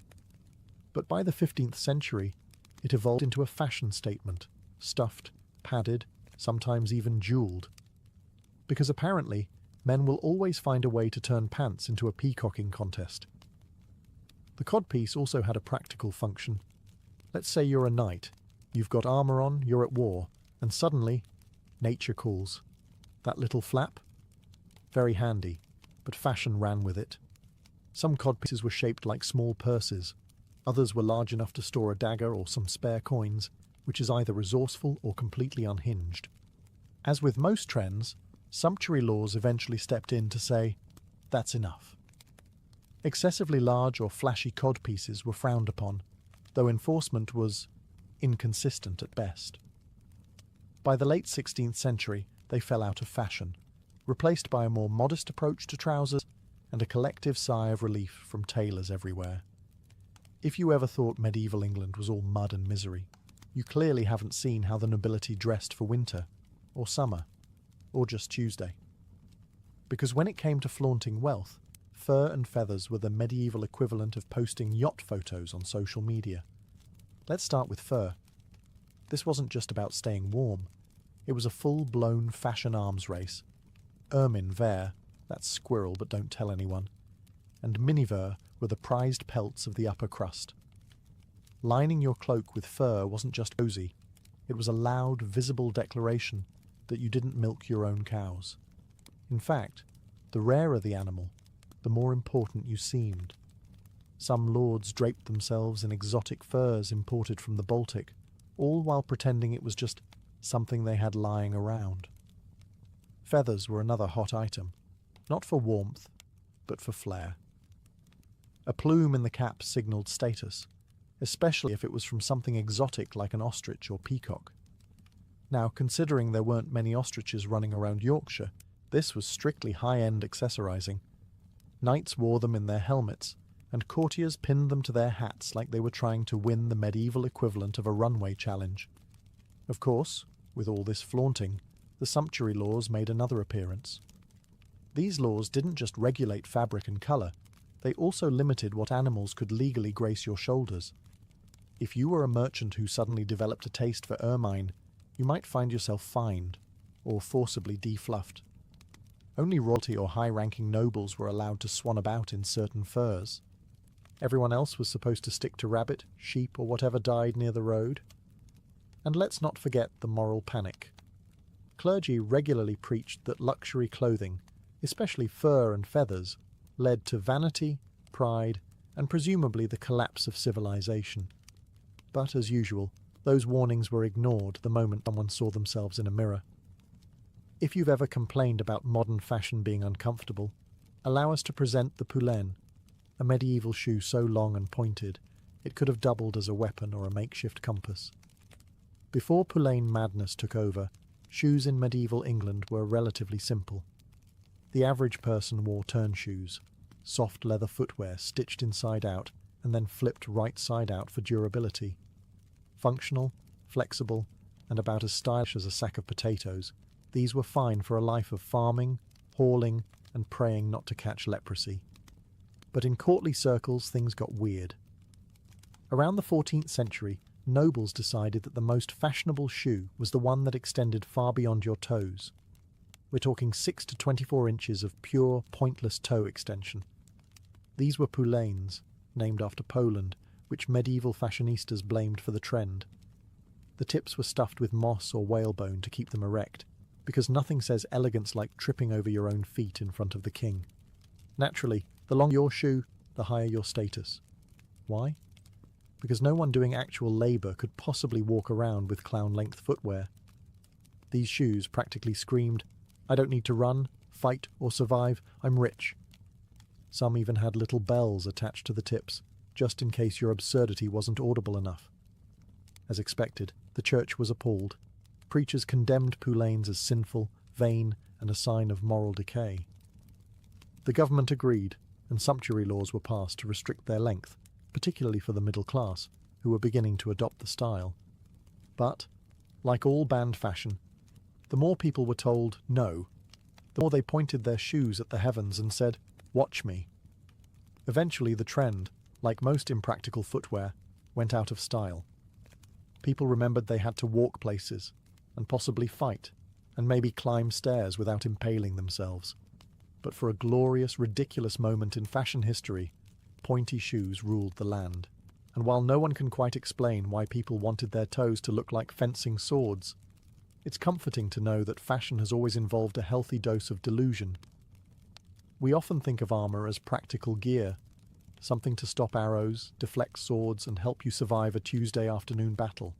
But by the 15th century, it evolved into a fashion statement, stuffed, padded, sometimes even jewelled. Because apparently, men will always find a way to turn pants into a peacocking contest. The codpiece also had a practical function. Let's say you're a knight, you've got armour on, you're at war, and suddenly, nature calls. That little flap? Very handy, but fashion ran with it. Some codpieces were shaped like small purses. Others were large enough to store a dagger or some spare coins, which is either resourceful or completely unhinged. As with most trends, sumptuary laws eventually stepped in to say, that's enough. Excessively large or flashy codpieces were frowned upon, though enforcement was inconsistent at best. By the late 16th century, they fell out of fashion, replaced by a more modest approach to trousers and a collective sigh of relief from tailors everywhere. If you ever thought medieval England was all mud and misery, you clearly haven't seen how the nobility dressed for winter, or summer, or just Tuesday. Because when it came to flaunting wealth, fur and feathers were the medieval equivalent of posting yacht photos on social media. Let's start with fur. This wasn't just about staying warm. It was a full-blown fashion arms race. Ermine Vare, that's squirrel but don't tell anyone, and miniver were the prized pelts of the upper crust. Lining your cloak with fur wasn't just cozy, it was a loud, visible declaration that you didn't milk your own cows. In fact, the rarer the animal, the more important you seemed. Some lords draped themselves in exotic furs imported from the Baltic, all while pretending it was just something they had lying around. Feathers were another hot item, not for warmth, but for flair. A plume in the cap signalled status, especially if it was from something exotic like an ostrich or peacock. Now, considering there weren't many ostriches running around Yorkshire, this was strictly high-end accessorizing. Knights wore them in their helmets, and courtiers pinned them to their hats like they were trying to win the medieval equivalent of a runway challenge. Of course, with all this flaunting, the sumptuary laws made another appearance. These laws didn't just regulate fabric and colour, they also limited what animals could legally grace your shoulders. If you were a merchant who suddenly developed a taste for ermine, you might find yourself fined, or forcibly defluffed. Only royalty or high-ranking nobles were allowed to swan about in certain furs. Everyone else was supposed to stick to rabbit, sheep, or whatever died near the road. And let's not forget the moral panic. Clergy regularly preached that luxury clothing, especially fur and feathers, led to vanity, pride, and presumably the collapse of civilization. But as usual, those warnings were ignored the moment someone saw themselves in a mirror. If you've ever complained about modern fashion being uncomfortable, allow us to present the poulain, a medieval shoe so long and pointed, it could have doubled as a weapon or a makeshift compass. Before poulain madness took over, shoes in medieval England were relatively simple. The average person wore turn shoes, soft leather footwear stitched inside out and then flipped right side out for durability. Functional, flexible, and about as stylish as a sack of potatoes, these were fine for a life of farming, hauling, and praying not to catch leprosy. But in courtly circles, things got weird. Around the 14th century, nobles decided that the most fashionable shoe was the one that extended far beyond your toes. We're talking 6 to 24 inches of pure, pointless toe extension. These were poulains, named after Poland, which medieval fashionistas blamed for the trend. The tips were stuffed with moss or whalebone to keep them erect, because nothing says elegance like tripping over your own feet in front of the king. Naturally, the longer your shoe, the higher your status. Why? Because no one doing actual labour could possibly walk around with clown-length footwear. These shoes practically screamed, "I don't need to run, fight, or survive, I'm rich." Some even had little bells attached to the tips, just in case your absurdity wasn't audible enough. As expected, the church was appalled. Preachers condemned poulains as sinful, vain, and a sign of moral decay. The government agreed, and sumptuary laws were passed to restrict their length, particularly for the middle class, who were beginning to adopt the style. But, like all banned fashion, the more people were told no, the more they pointed their shoes at the heavens and said, "Watch me." Eventually the trend, like most impractical footwear, went out of style. People remembered they had to walk places, and possibly fight, and maybe climb stairs without impaling themselves. But for a glorious, ridiculous moment in fashion history, pointy shoes ruled the land. And while no one can quite explain why people wanted their toes to look like fencing swords, it's comforting to know that fashion has always involved a healthy dose of delusion. We often think of armour as practical gear, something to stop arrows, deflect swords, and help you survive a Tuesday afternoon battle.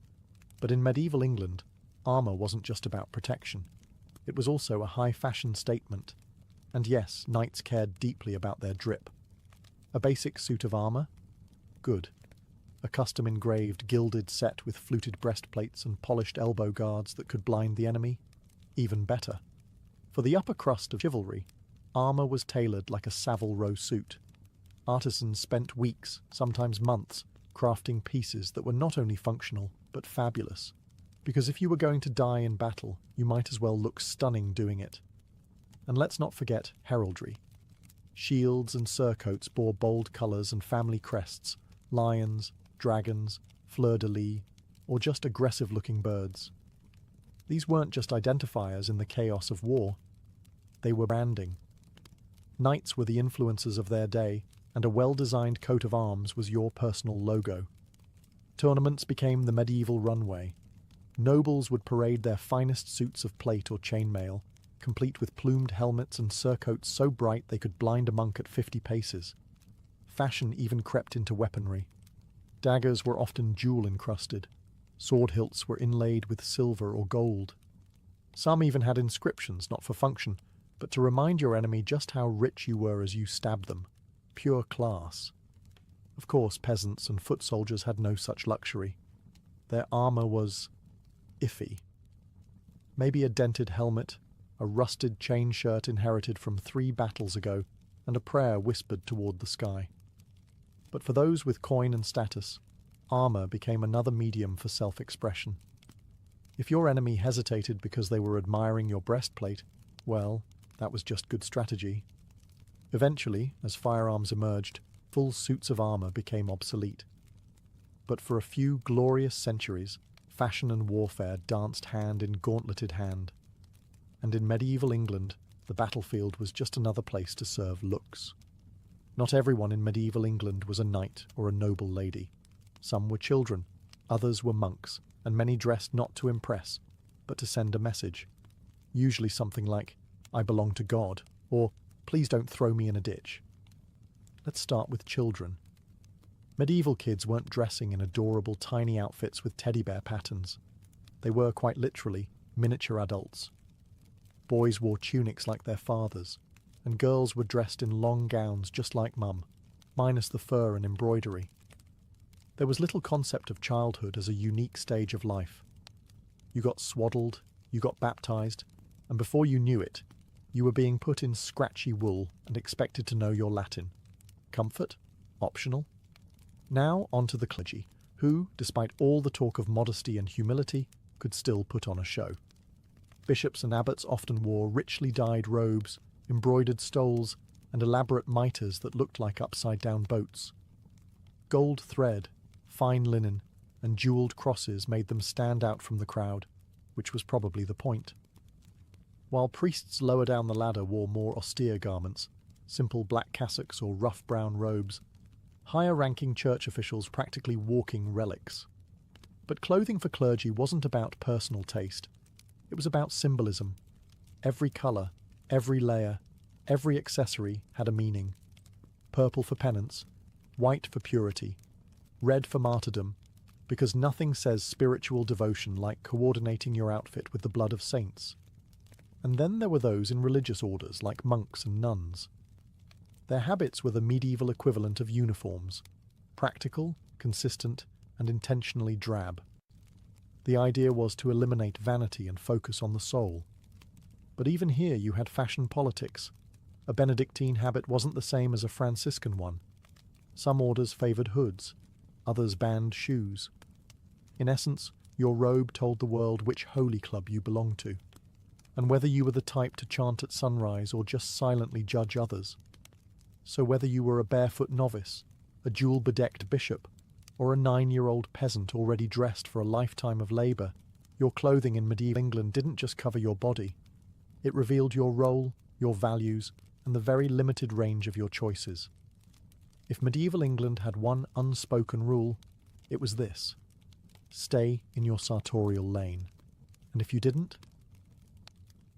But in medieval England, armour wasn't just about protection. It was also a high-fashion statement. And yes, knights cared deeply about their drip. A basic suit of armour? Good. A custom-engraved gilded set with fluted breastplates and polished elbow guards that could blind the enemy? Even better. For the upper crust of chivalry, armour was tailored like a Savile Row suit. Artisans spent weeks, sometimes months, crafting pieces that were not only functional, but fabulous. Because if you were going to die in battle, you might as well look stunning doing it. And let's not forget heraldry. Shields and surcoats bore bold colours and family crests, lions, dragons, fleur-de-lis, or just aggressive-looking birds. These weren't just identifiers in the chaos of war. They were branding. Knights were the influencers of their day, and a well-designed coat of arms was your personal logo. Tournaments became the medieval runway. Nobles would parade their finest suits of plate or chainmail, complete with plumed helmets and surcoats so bright they could blind a monk at 50 paces. Fashion even crept into weaponry. Daggers were often jewel-encrusted. Sword hilts were inlaid with silver or gold. Some even had inscriptions, not for function, but to remind your enemy just how rich you were as you stabbed them. Pure class. Of course, peasants and foot soldiers had no such luxury. Their armour was iffy. Maybe a dented helmet, a rusted chain shirt inherited from 3 battles ago, and a prayer whispered toward the sky. But for those with coin and status, armour became another medium for self-expression. If your enemy hesitated because they were admiring your breastplate, well, that was just good strategy. Eventually, as firearms emerged, full suits of armour became obsolete. But for a few glorious centuries, fashion and warfare danced hand in gauntleted hand. And in medieval England, the battlefield was just another place to serve looks. Not everyone in medieval England was a knight or a noble lady. Some were children, others were monks, and many dressed not to impress, but to send a message. Usually something like, "I belong to God," or "Please don't throw me in a ditch." Let's start with children. Medieval kids weren't dressing in adorable tiny outfits with teddy bear patterns. They were, quite literally, miniature adults. Boys wore tunics like their fathers, and girls were dressed in long gowns just like mum, minus the fur and embroidery. There was little concept of childhood as a unique stage of life. You got swaddled, you got baptized, and before you knew it, you were being put in scratchy wool and expected to know your Latin. Comfort? Optional. Now onto the clergy, who, despite all the talk of modesty and humility, could still put on a show. Bishops and abbots often wore richly dyed robes, embroidered stoles, and elaborate mitres that looked like upside-down boats. Gold thread, fine linen, and jewelled crosses made them stand out from the crowd, which was probably the point. While priests lower down the ladder wore more austere garments, simple black cassocks or rough brown robes, higher-ranking church officials practically walking relics. But clothing for clergy wasn't about personal taste. It was about symbolism. Every colour, every layer, every accessory had a meaning. Purple for penance, white for purity, red for martyrdom, because nothing says spiritual devotion like coordinating your outfit with the blood of saints. And then there were those in religious orders like monks and nuns. Their habits were the medieval equivalent of uniforms, practical, consistent, and intentionally drab. The idea was to eliminate vanity and focus on the soul. But even here you had fashion politics. A Benedictine habit wasn't the same as a Franciscan one. Some orders favoured hoods, others banned shoes. In essence, your robe told the world which holy club you belonged to, and whether you were the type to chant at sunrise or just silently judge others. So whether you were a barefoot novice, a jewel-bedecked bishop, or a 9-year-old peasant already dressed for a lifetime of labour, your clothing in medieval England didn't just cover your body. It revealed your role, your values, and the very limited range of your choices. If medieval England had one unspoken rule, it was this: stay in your sartorial lane. And if you didn't?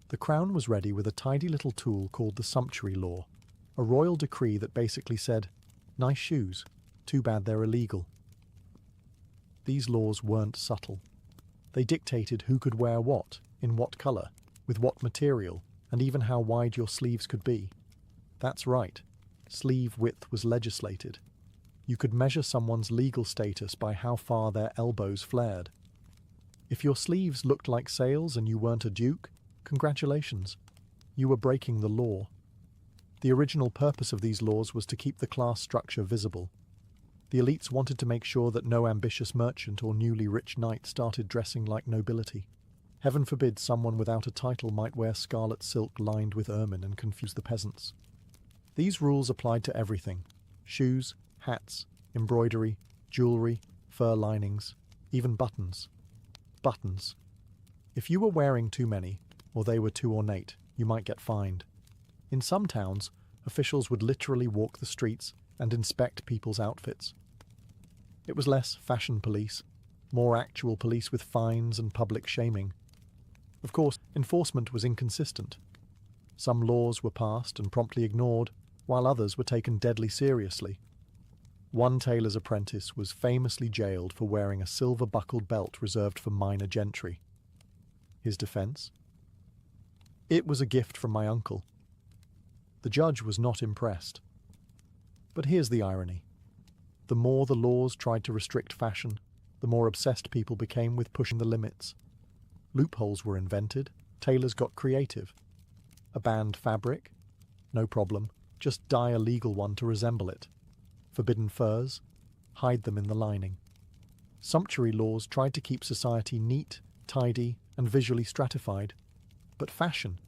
The Crown was ready with a tidy little tool called the sumptuary law, a royal decree that basically said, "Nice shoes, too bad they're illegal." These laws weren't subtle. They dictated who could wear what, in what colour, with what material, and even how wide your sleeves could be. That's right, sleeve width was legislated. You could measure someone's legal status by how far their elbows flared. If your sleeves looked like sails and you weren't a duke, congratulations, you were breaking the law. The original purpose of these laws was to keep the class structure visible. The elites wanted to make sure that no ambitious merchant or newly rich knight started dressing like nobility. Heaven forbid someone without a title might wear scarlet silk lined with ermine and confuse the peasants. These rules applied to everything: shoes, hats, embroidery, jewellery, fur linings, even buttons. Buttons. If you were wearing too many, or they were too ornate, you might get fined. In some towns, officials would literally walk the streets and inspect people's outfits. It was less fashion police, more actual police with fines and public shaming. Of course, enforcement was inconsistent. Some laws were passed and promptly ignored, while others were taken deadly seriously. One tailor's apprentice was famously jailed for wearing a silver-buckled belt reserved for minor gentry. His defense? It was a gift from my uncle. The judge was not impressed. But here's the irony. The more the laws tried to restrict fashion, the more obsessed people became with pushing the limits. Loopholes were invented, tailors got creative. A banned fabric? No problem, just dye a legal one to resemble it. Forbidden furs? Hide them in the lining. Sumptuary laws tried to keep society neat, tidy, and visually stratified. But fashion,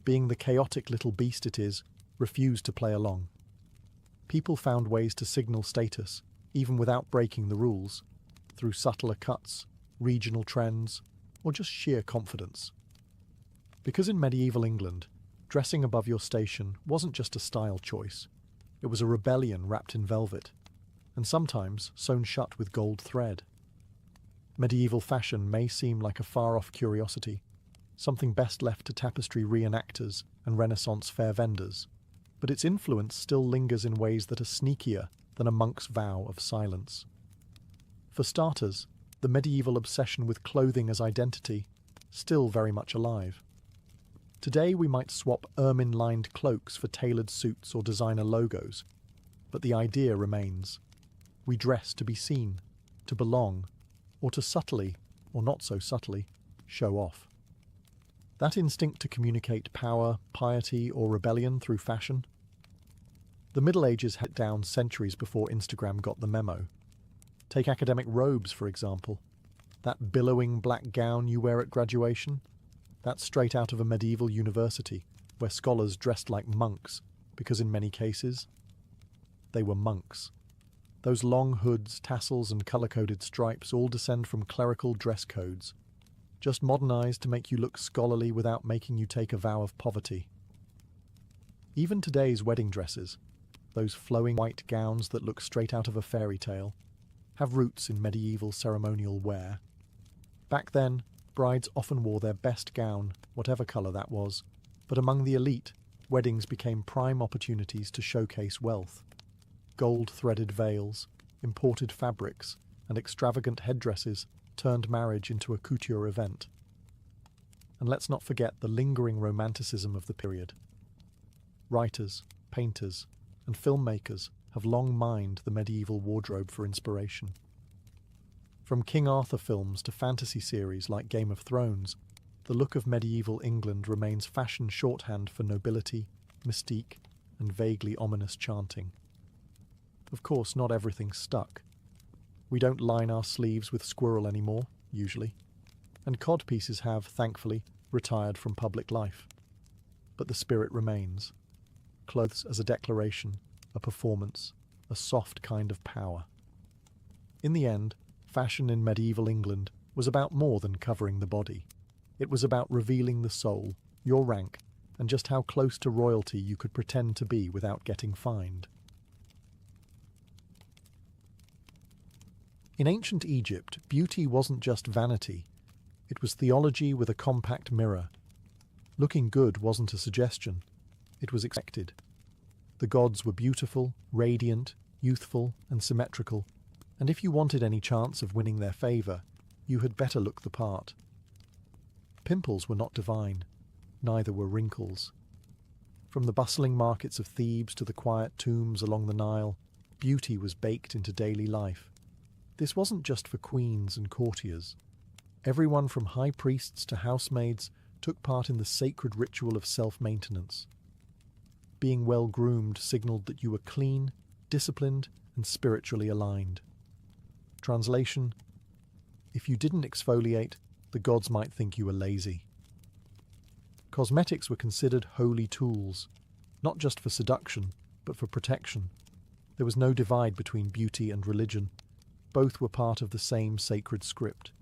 being the chaotic little beast it is, refused to play along. People found ways to signal status, even without breaking the rules, through subtler cuts, regional trends, or just sheer confidence. Because in medieval England, dressing above your station wasn't just a style choice. It was a rebellion wrapped in velvet, and sometimes sewn shut with gold thread. Medieval fashion may seem like a far-off curiosity, something best left to tapestry reenactors and Renaissance fair vendors, but its influence still lingers in ways that are sneakier than a monk's vow of silence. For starters, the medieval obsession with clothing as identity, still very much alive. Today we might swap ermine-lined cloaks for tailored suits or designer logos, but the idea remains. We dress to be seen, to belong, or to subtly, or not so subtly, show off. That instinct to communicate power, piety, or rebellion through fashion? The Middle Ages had it down centuries before Instagram got the memo. Take academic robes, for example. That billowing black gown you wear at graduation? That's straight out of a medieval university, where scholars dressed like monks, because in many cases, they were monks. Those long hoods, tassels, and colour-coded stripes all descend from clerical dress codes, just modernized to make you look scholarly without making you take a vow of poverty. Even today's wedding dresses, those flowing white gowns that look straight out of a fairy tale, have roots in medieval ceremonial wear. Back then, brides often wore their best gown, whatever colour that was, but among the elite, weddings became prime opportunities to showcase wealth. Gold-threaded veils, imported fabrics, and extravagant headdresses turned marriage into a couture event. And let's not forget the lingering romanticism of the period. Writers, painters, and filmmakers have long mined the medieval wardrobe for inspiration. From King Arthur films to fantasy series like Game of Thrones, the look of medieval England remains fashion shorthand for nobility, mystique, and vaguely ominous chanting. Of course, not everything stuck. We don't line our sleeves with squirrel anymore, usually, and codpieces have, thankfully, retired from public life. But the spirit remains. Clothes as a declaration, a performance, a soft kind of power. In the end, fashion in medieval England was about more than covering the body. It was about revealing the soul, your rank, and just how close to royalty you could pretend to be without getting fined. In ancient Egypt, beauty wasn't just vanity. It was theology with a compact mirror. Looking good wasn't a suggestion. It was expected. The gods were beautiful, radiant, youthful, and symmetrical, and if you wanted any chance of winning their favour, you had better look the part. Pimples were not divine, neither were wrinkles. From the bustling markets of Thebes to the quiet tombs along the Nile, beauty was baked into daily life. This wasn't just for queens and courtiers. Everyone from high priests to housemaids took part in the sacred ritual of self-maintenance. Being well-groomed signalled that you were clean, disciplined, and spiritually aligned. Translation: if you didn't exfoliate, the gods might think you were lazy. Cosmetics were considered holy tools, not just for seduction, but for protection. There was no divide between beauty and religion. Both were part of the same sacred script.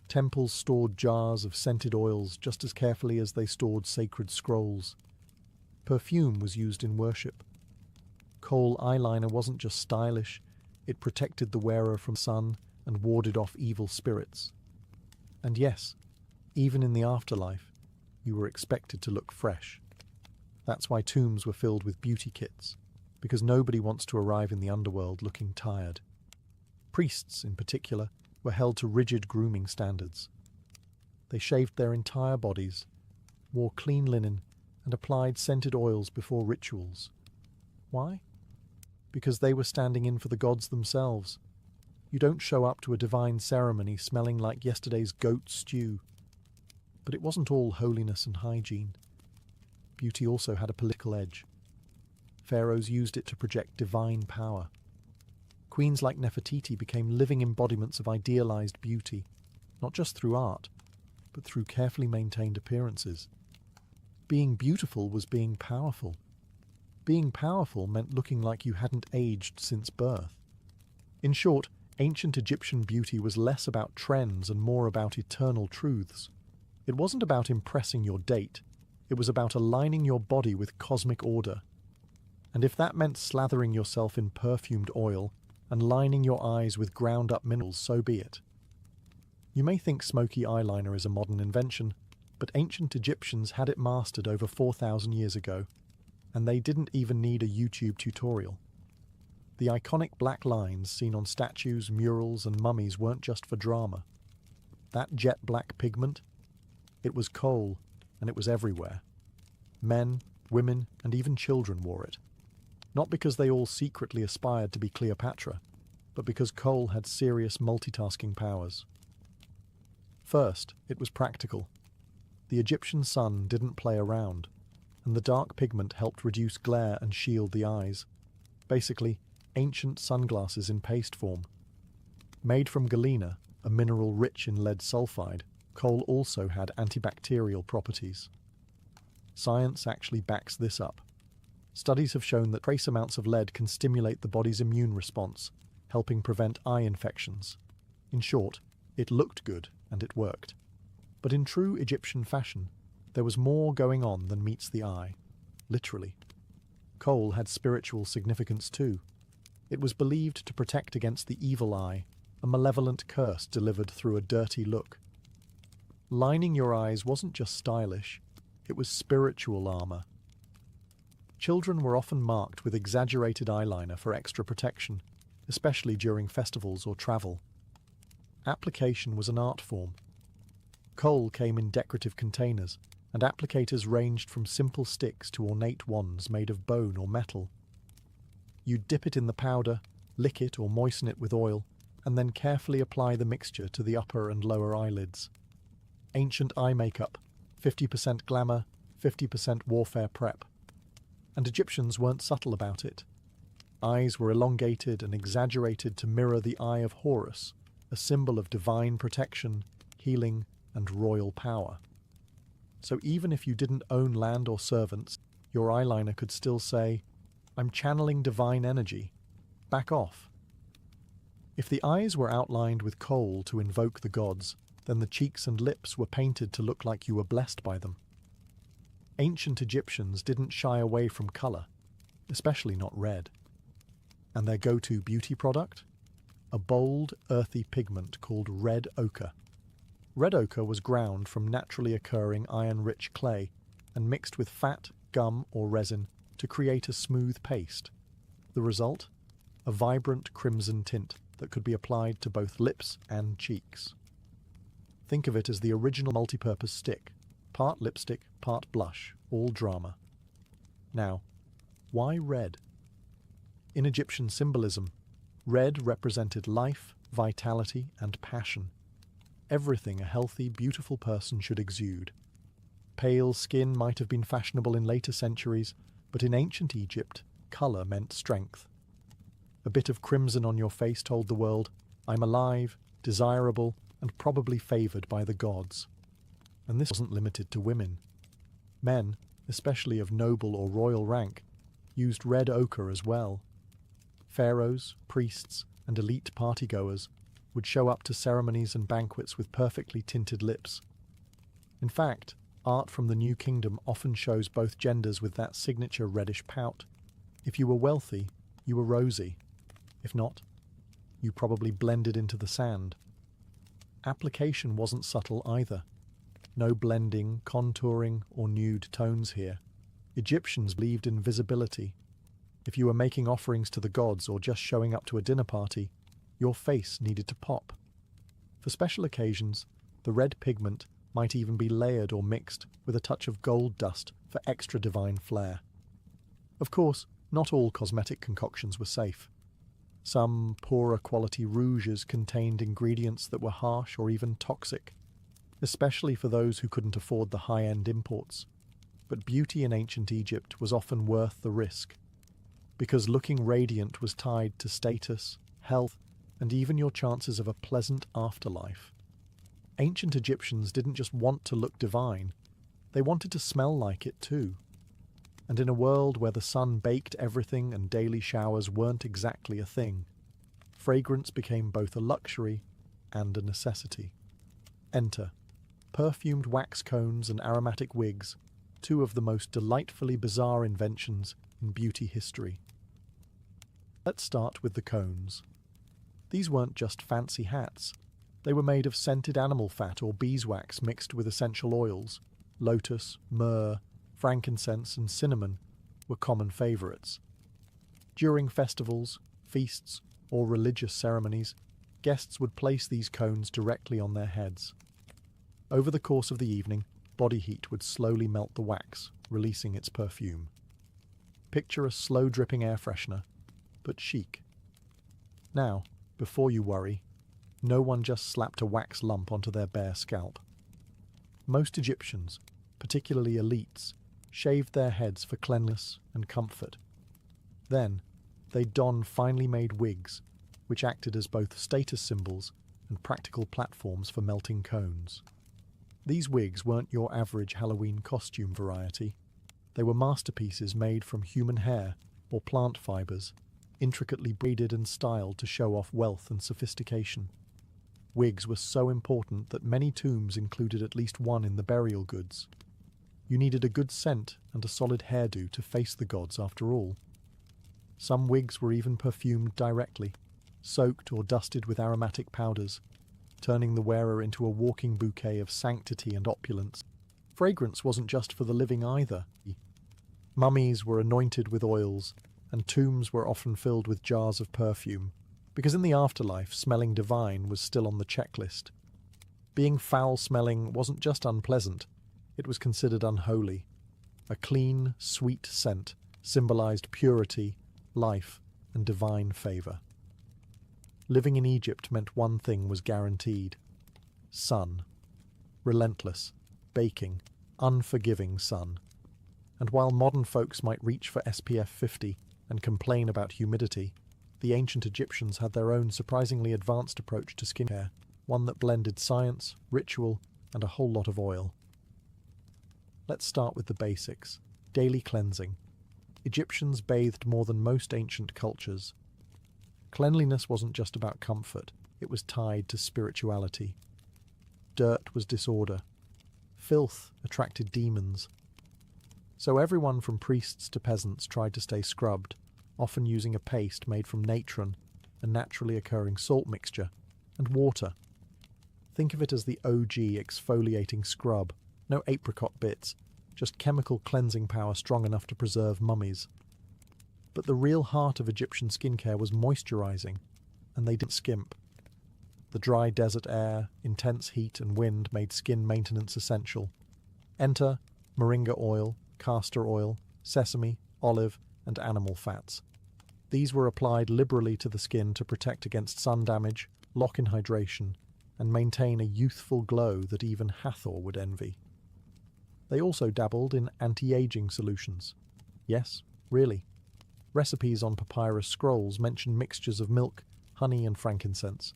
Temples stored jars of scented oils just as carefully as they stored sacred scrolls. Perfume was used in worship. Kohl eyeliner wasn't just stylish, it protected the wearer from sun and warded off evil spirits. And yes, even in the afterlife, you were expected to look fresh. That's why tombs were filled with beauty kits, because nobody wants to arrive in the underworld looking tired. Priests, in particular, were held to rigid grooming standards. They shaved their entire bodies, wore clean linen, and applied scented oils before rituals. Why? Because they were standing in for the gods themselves. You don't show up to a divine ceremony smelling like yesterday's goat stew. But it wasn't all holiness and hygiene. Beauty also had a political edge. Pharaohs used it to project divine power. Queens like Nefertiti became living embodiments of idealized beauty, not just through art, but through carefully maintained appearances. Being beautiful was being powerful. Being powerful meant looking like you hadn't aged since birth. In short, ancient Egyptian beauty was less about trends and more about eternal truths. It wasn't about impressing your date. It was about aligning your body with cosmic order. And if that meant slathering yourself in perfumed oil and lining your eyes with ground-up minerals, so be it. You may think smoky eyeliner is a modern invention, but ancient Egyptians had it mastered over 4,000 years ago, and they didn't even need a YouTube tutorial. The iconic black lines seen on statues, murals, and mummies weren't just for drama. That jet black pigment? It was coal, and it was everywhere. Men, women, and even children wore it. Not because they all secretly aspired to be Cleopatra, but because coal had serious multitasking powers. First, it was practical. The Egyptian sun didn't play around, and the dark pigment helped reduce glare and shield the eyes. Basically, ancient sunglasses in paste form. Made from galena, a mineral rich in lead sulfide, coal also had antibacterial properties. Science actually backs this up. Studies have shown that trace amounts of lead can stimulate the body's immune response, helping prevent eye infections. In short, it looked good and it worked. But in true Egyptian fashion, there was more going on than meets the eye, literally. Coal had spiritual significance too. It was believed to protect against the evil eye, a malevolent curse delivered through a dirty look. Lining your eyes wasn't just stylish, it was spiritual armor. Children were often marked with exaggerated eyeliner for extra protection, especially during festivals or travel. Application was an art form. Coal came in decorative containers, and applicators ranged from simple sticks to ornate wands made of bone or metal. You'd dip it in the powder, lick it or moisten it with oil, and then carefully apply the mixture to the upper and lower eyelids. Ancient eye makeup, 50% glamour, 50% warfare prep. And Egyptians weren't subtle about it. Eyes were elongated and exaggerated to mirror the eye of Horus, a symbol of divine protection, healing, and royal power. So even if you didn't own land or servants, your eyeliner could still say, "I'm channeling divine energy. Back off." If the eyes were outlined with coal to invoke the gods, then the cheeks and lips were painted to look like you were blessed by them. Ancient Egyptians didn't shy away from colour, especially not red. And their go-to beauty product? A bold, earthy pigment called red ochre. Red ochre was ground from naturally occurring iron-rich clay and mixed with fat, gum, or resin to create a smooth paste. The result? A vibrant crimson tint that could be applied to both lips and cheeks. Think of it as the original multi-purpose stick, part lipstick, part blush, all drama. Now, why red? In Egyptian symbolism, red represented life, vitality, and passion. Everything a healthy, beautiful person should exude. Pale skin might have been fashionable in later centuries, but in ancient Egypt, colour meant strength. A bit of crimson on your face told the world, "I'm alive, desirable, and probably favoured by the gods." And this wasn't limited to women. Men, especially of noble or royal rank, used red ochre as well. Pharaohs, priests, and elite partygoers would show up to ceremonies and banquets with perfectly tinted lips. In fact, Art from the New Kingdom often shows both genders with that signature reddish pout. If you were wealthy, you were rosy. If not, you probably blended into the sand. Application wasn't subtle either. No blending, contouring, or nude tones here. Egyptians believed in visibility. If you were making offerings to the gods or just showing up to a dinner party, your face needed to pop. For special occasions, the red pigment might even be layered or mixed with a touch of gold dust for extra divine flair. Of course, not all cosmetic concoctions were safe. Some poorer quality rouges contained ingredients that were harsh or even toxic, especially for those who couldn't afford the high-end imports. But beauty in ancient Egypt was often worth the risk, because looking radiant was tied to status, health, and even your chances of a pleasant afterlife. Ancient Egyptians didn't just want to look divine, they wanted to smell like it too. And in a world where the sun baked everything and daily showers weren't exactly a thing, fragrance became both a luxury and a necessity. Enter perfumed wax cones and aromatic wigs, two of the most delightfully bizarre inventions in beauty history. Let's start with the cones. These weren't just fancy hats. They were made of scented animal fat or beeswax mixed with essential oils. Lotus, myrrh, frankincense, and cinnamon were common favourites. During festivals, feasts, or religious ceremonies, guests would place these cones directly on their heads. Over the course of the evening, body heat would slowly melt the wax, releasing its perfume. Picture a slow-dripping air freshener, but chic. Now, before you worry, no one just slapped a wax lump onto their bare scalp. Most Egyptians, particularly elites, shaved their heads for cleanliness and comfort. Then, they'd don finely made wigs, which acted as both status symbols and practical platforms for melting cones. These wigs weren't your average Halloween costume variety. They were masterpieces made from human hair or plant fibers, intricately braided and styled to show off wealth and sophistication. Wigs were so important that many tombs included at least one in the burial goods. You needed a good scent and a solid hairdo to face the gods after all. Some wigs were even perfumed directly, soaked or dusted with aromatic powders, turning the wearer into a walking bouquet of sanctity and opulence. Fragrance wasn't just for the living either. Mummies were anointed with oils, and tombs were often filled with jars of perfume, because in the afterlife, smelling divine was still on the checklist. Being foul-smelling wasn't just unpleasant, it was considered unholy. A clean, sweet scent symbolized purity, life, and divine favor. Living in Egypt meant one thing was guaranteed: sun. Relentless, baking, unforgiving sun. And while modern folks might reach for SPF 50 and complain about humidity, the ancient Egyptians had their own surprisingly advanced approach to skincare, one that blended science, ritual, and a whole lot of oil. Let's start with the basics. Daily cleansing. Egyptians bathed more than most ancient cultures. Cleanliness wasn't just about comfort, it was tied to spirituality. Dirt was disorder. Filth attracted demons. So everyone from priests to peasants tried to stay scrubbed, often using a paste made from natron, a naturally occurring salt mixture, and water. Think of it as the OG exfoliating scrub, no apricot bits, just chemical cleansing power strong enough to preserve mummies. But the real heart of Egyptian skincare was moisturizing, and they didn't skimp. The dry desert air, intense heat and wind made skin maintenance essential. Enter moringa oil, castor oil, sesame, olive, and animal fats. These were applied liberally to the skin to protect against sun damage, lock in hydration, and maintain a youthful glow that even Hathor would envy. They also dabbled in anti-aging solutions. Yes, really. Recipes on papyrus scrolls mention mixtures of milk, honey, and frankincense,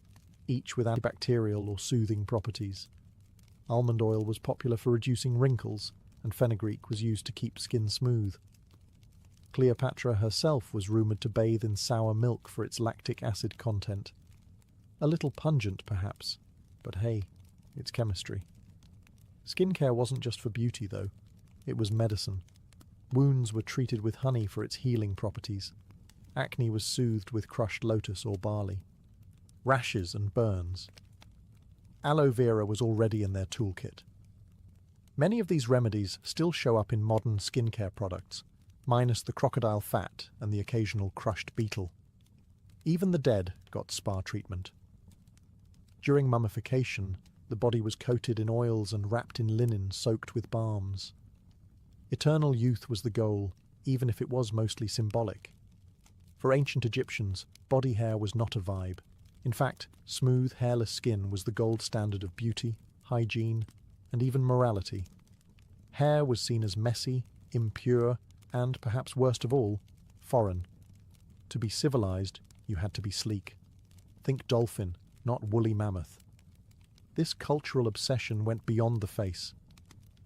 each with antibacterial or soothing properties. Almond oil was popular for reducing wrinkles, and fenugreek was used to keep skin smooth. Cleopatra herself was rumoured to bathe in sour milk for its lactic acid content. A little pungent, perhaps, but hey, it's chemistry. Skincare wasn't just for beauty, though. It was medicine. Wounds were treated with honey for its healing properties. Acne was soothed with crushed lotus or barley. Rashes and burns. Aloe vera was already in their toolkit. Many of these remedies still show up in modern skincare products, minus the crocodile fat and the occasional crushed beetle. Even the dead got spa treatment. During mummification, the body was coated in oils and wrapped in linen soaked with balms. Eternal youth was the goal, even if it was mostly symbolic. For ancient Egyptians, body hair was not a vibe. In fact, smooth, hairless skin was the gold standard of beauty, hygiene, and even morality. Hair was seen as messy, impure, and, perhaps worst of all, foreign. To be civilized, you had to be sleek. Think dolphin, not woolly mammoth. This cultural obsession went beyond the face.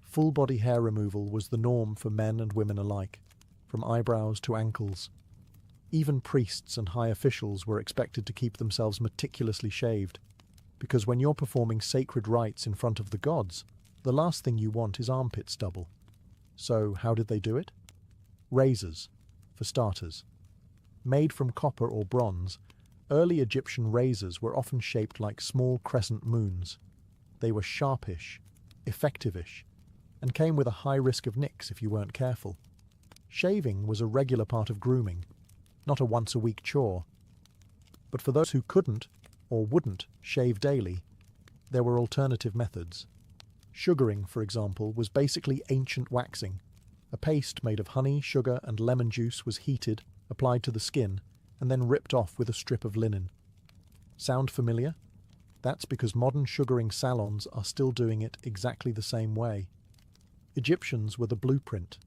Full-body hair removal was the norm for men and women alike, from eyebrows to ankles. Even priests and high officials were expected to keep themselves meticulously shaved, because when you're performing sacred rites in front of the gods, the last thing you want is armpit stubble. So how did they do it? Razors, for starters. Made from copper or bronze, early Egyptian razors were often shaped like small crescent moons. They were sharpish, effective-ish, and came with a high risk of nicks if you weren't careful. Shaving was a regular part of grooming, not a once-a-week chore. But for those who couldn't, or wouldn't, shave daily, there were alternative methods. Sugaring, for example, was basically ancient waxing. A paste made of honey, sugar, and lemon juice was heated, applied to the skin, and then ripped off with a strip of linen. Sound familiar? That's because modern sugaring salons are still doing it exactly the same way. Egyptians were the blueprint.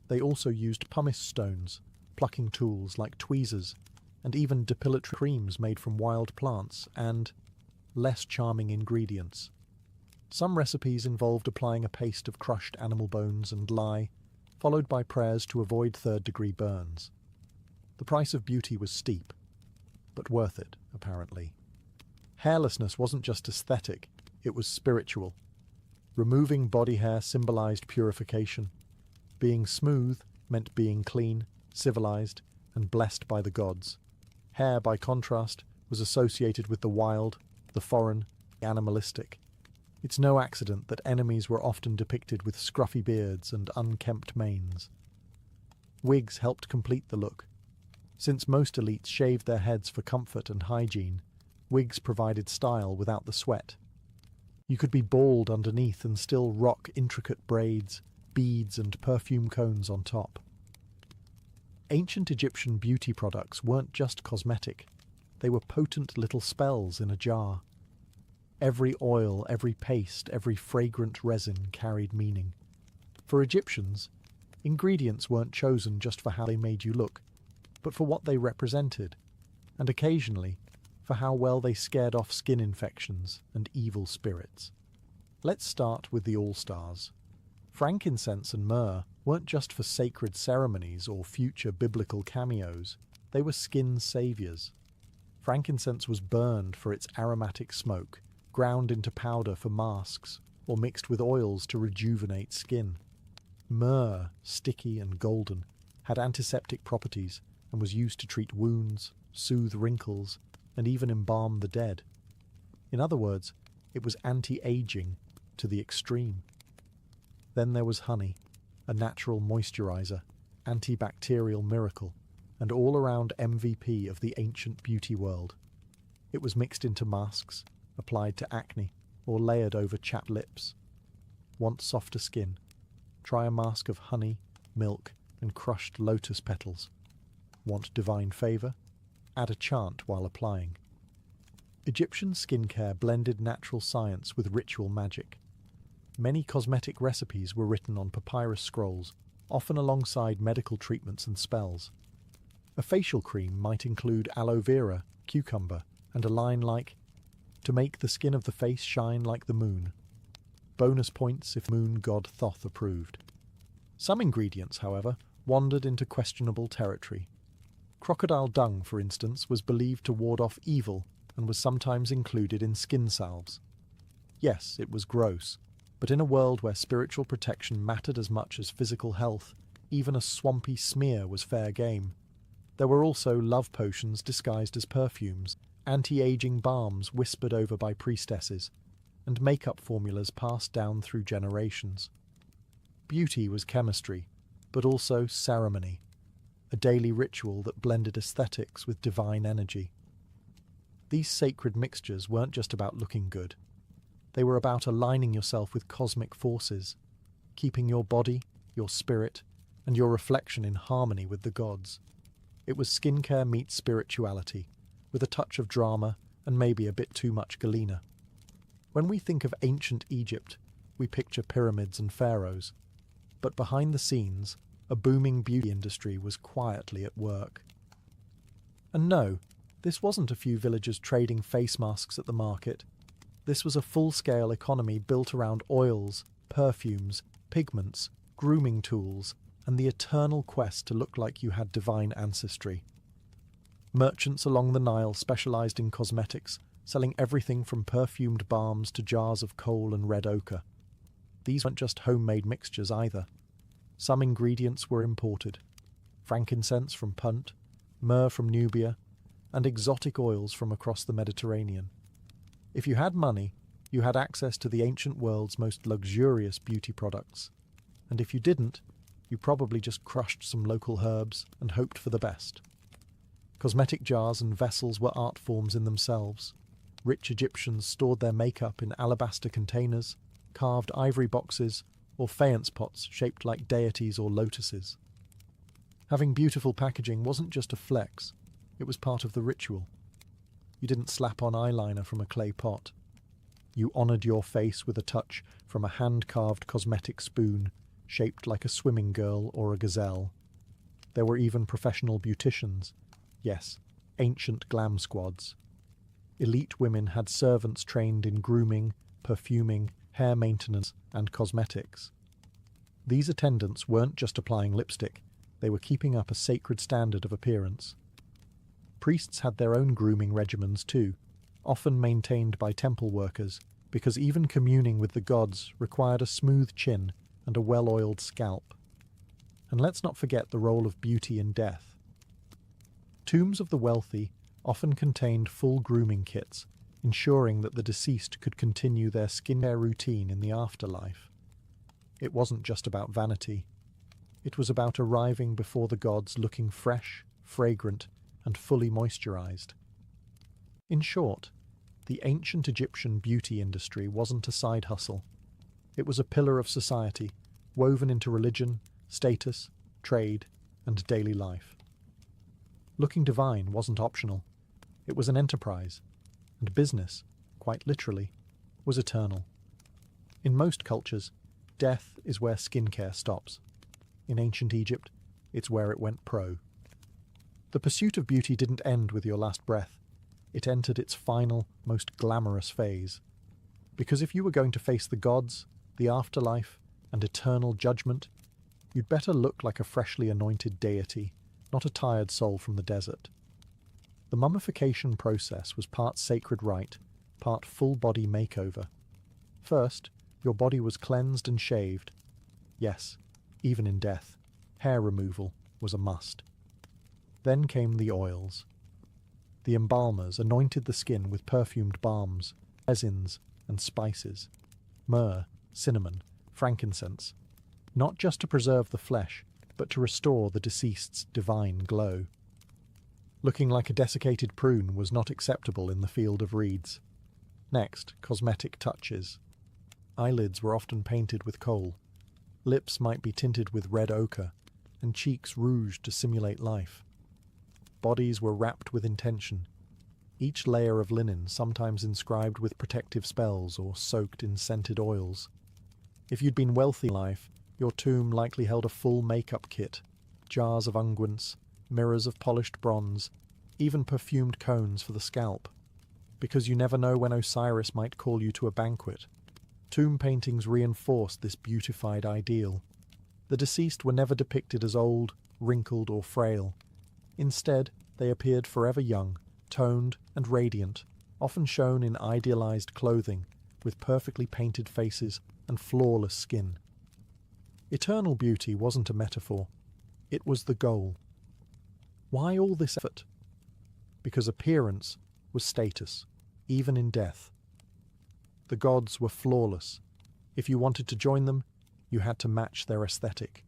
They also used pumice stones, plucking tools like tweezers, and even depilatory creams made from wild plants and less charming ingredients. Some recipes involved applying a paste of crushed animal bones and lye, followed by prayers to avoid third-degree burns. The price of beauty was steep, but worth it, apparently. Hairlessness wasn't just aesthetic, it was spiritual. Removing body hair symbolized purification. Being smooth meant being clean, civilized, and blessed by the gods. Hair, by contrast, was associated with the wild, the foreign, the animalistic. It's no accident that enemies were often depicted with scruffy beards and unkempt manes. Wigs helped complete the look. Since most elites shaved their heads for comfort and hygiene, wigs provided style without the sweat. You could be bald underneath and still rock intricate braids, beads, and perfume cones on top. Ancient Egyptian beauty products weren't just cosmetic. They were potent little spells in a jar. Every oil, every paste, every fragrant resin carried meaning. For Egyptians, ingredients weren't chosen just for how they made you look, but for what they represented, and occasionally for how well they scared off skin infections and evil spirits. Let's start with the all-stars. Frankincense and myrrh weren't just for sacred ceremonies or future biblical cameos, they were skin saviors. Frankincense was burned for its aromatic smoke, ground into powder for masks, or mixed with oils to rejuvenate skin. Myrrh, sticky and golden, had antiseptic properties and was used to treat wounds, soothe wrinkles, and even embalm the dead. In other words, it was anti-aging to the extreme. Then there was honey, a natural moisturizer, antibacterial miracle, and all-around MVP of the ancient beauty world. It was mixed into masks, applied to acne, or layered over chapped lips. Want softer skin? Try a mask of honey, milk, and crushed lotus petals. Want divine favor? Add a chant while applying. Egyptian skincare blended natural science with ritual magic. Many cosmetic recipes were written on papyrus scrolls, often alongside medical treatments and spells. A facial cream might include aloe vera, cucumber, and a line like, "To make the skin of the face shine like the moon." Bonus points if moon god Thoth approved. Some ingredients, however, wandered into questionable territory. Crocodile dung, for instance, was believed to ward off evil and was sometimes included in skin salves. Yes, it was gross, But in a world where spiritual protection mattered as much as physical health, even a swampy smear was fair game. There were also love potions disguised as perfumes, anti-aging balms whispered over by priestesses, and makeup formulas passed down through generations. Beauty was chemistry, but also ceremony, a daily ritual that blended aesthetics with divine energy. These sacred mixtures weren't just about looking good. They were about aligning yourself with cosmic forces, keeping your body, your spirit, and your reflection in harmony with the gods. It was skincare meets spirituality, with a touch of drama and maybe a bit too much galena. When we think of ancient Egypt, we picture pyramids and pharaohs, but behind the scenes, a booming beauty industry was quietly at work. And no, this wasn't a few villagers trading face masks at the market. This was a full-scale economy built around oils, perfumes, pigments, grooming tools, and the eternal quest to look like you had divine ancestry. Merchants along the Nile specialized in cosmetics, selling everything from perfumed balms to jars of coal and red ochre. These weren't just homemade mixtures either. Some ingredients were imported: frankincense from Punt, myrrh from Nubia, and exotic oils from across the Mediterranean. If you had money, you had access to the ancient world's most luxurious beauty products. And if you didn't, you probably just crushed some local herbs and hoped for the best. Cosmetic jars and vessels were art forms in themselves. Rich Egyptians stored their makeup in alabaster containers, carved ivory boxes, or faience pots shaped like deities or lotuses. Having beautiful packaging wasn't just a flex, it was part of the ritual. You didn't slap on eyeliner from a clay pot. You honoured your face with a touch from a hand-carved cosmetic spoon shaped like a swimming girl or a gazelle. There were even professional beauticians. Yes, ancient glam squads. Elite women had servants trained in grooming, perfuming, hair maintenance, and cosmetics. These attendants weren't just applying lipstick, they were keeping up a sacred standard of appearance. Priests had their own grooming regimens too, often maintained by temple workers, because even communing with the gods required a smooth chin and a well-oiled scalp. And let's not forget the role of beauty in death. Tombs of the wealthy often contained full grooming kits, ensuring that the deceased could continue their skincare routine in the afterlife. It wasn't just about vanity. It was about arriving before the gods looking fresh, fragrant, and fully moisturized. In short, the ancient Egyptian beauty industry wasn't a side hustle. It was a pillar of society, woven into religion, status, trade, and daily life. Looking divine wasn't optional. It was an enterprise, and business, quite literally, was eternal. In most cultures, death is where skincare stops. In ancient Egypt, it's where it went pro. The pursuit of beauty didn't end with your last breath. It entered its final, most glamorous phase. Because if you were going to face the gods, the afterlife, and eternal judgment, you'd better look like a freshly anointed deity, not a tired soul from the desert. The mummification process was part sacred rite, part full-body makeover. First, your body was cleansed and shaved. Yes, even in death, hair removal was a must. Then came the oils. The embalmers anointed the skin with perfumed balms, resins, and spices. Myrrh, cinnamon, frankincense. Not just to preserve the flesh, but to restore the deceased's divine glow. Looking like a desiccated prune was not acceptable in the field of reeds. Next, cosmetic touches. Eyelids were often painted with kohl. Lips might be tinted with red ochre, and cheeks rouged to simulate life. Bodies were wrapped with intention, each layer of linen sometimes inscribed with protective spells or soaked in scented oils. If you'd been wealthy in life, your tomb likely held a full makeup kit, jars of unguents, mirrors of polished bronze, even perfumed combs for the scalp. Because you never know when Osiris might call you to a banquet. Tomb paintings reinforced this beautified ideal. The deceased were never depicted as old, wrinkled, or frail. Instead, they appeared forever young, toned, and radiant, often shown in idealized clothing, with perfectly painted faces, and flawless skin. Eternal beauty wasn't a metaphor, it was the goal. Why all this effort? Because appearance was status, even in death. The gods were flawless. If you wanted to join them, you had to match their aesthetic.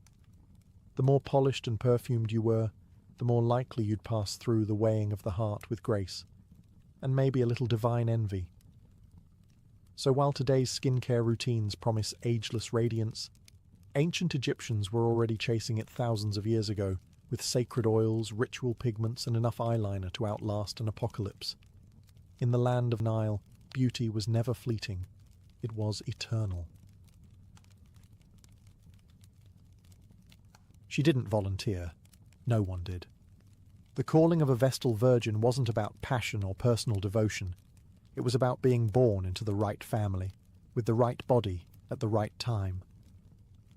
The more polished and perfumed you were, the more likely you'd pass through the weighing of the heart with grace, and maybe a little divine envy. So while today's skincare routines promise ageless radiance, ancient Egyptians were already chasing it thousands of years ago, with sacred oils, ritual pigments, and enough eyeliner to outlast an apocalypse. In the land of Nile, beauty was never fleeting, it was eternal. She didn't volunteer. No one did. The calling of a Vestal virgin wasn't about passion or personal devotion. It was about being born into the right family, with the right body, at the right time.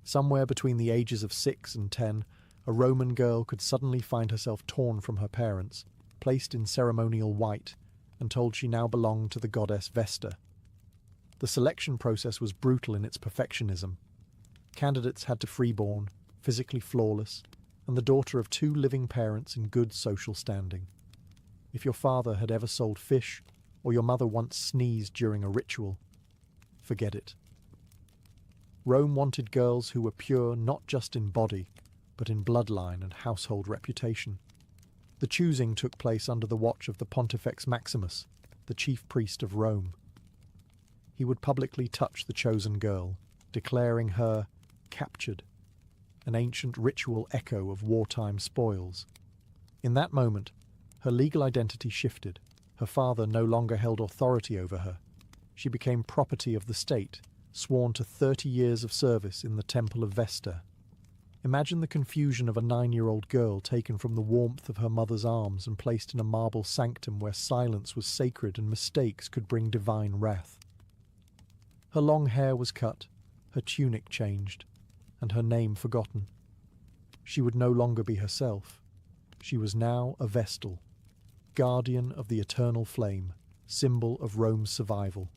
Somewhere between the ages of 6 and 10, a Roman girl could suddenly find herself torn from her parents, placed in ceremonial white, and told she now belonged to the goddess Vesta. The selection process was brutal in its perfectionism. Candidates had to freeborn, physically flawless, and the daughter of 2 living parents in good social standing. If your father had ever sold fish, or your mother once sneezed during a ritual, forget it. Rome wanted girls who were pure not just in body, but in bloodline and household reputation. The choosing took place under the watch of the Pontifex Maximus, the chief priest of Rome. He would publicly touch the chosen girl, declaring her captured, an ancient ritual echo of wartime spoils. In that moment, her legal identity shifted. Her father no longer held authority over her. She became property of the state, sworn to 30 years of service in the Temple of Vesta. Imagine the confusion of a 9-year-old girl taken from the warmth of her mother's arms and placed in a marble sanctum where silence was sacred and mistakes could bring divine wrath. Her long hair was cut, her tunic changed, and her name forgotten. She would no longer be herself. She was now a Vestal, guardian of the eternal flame, symbol of Rome's survival.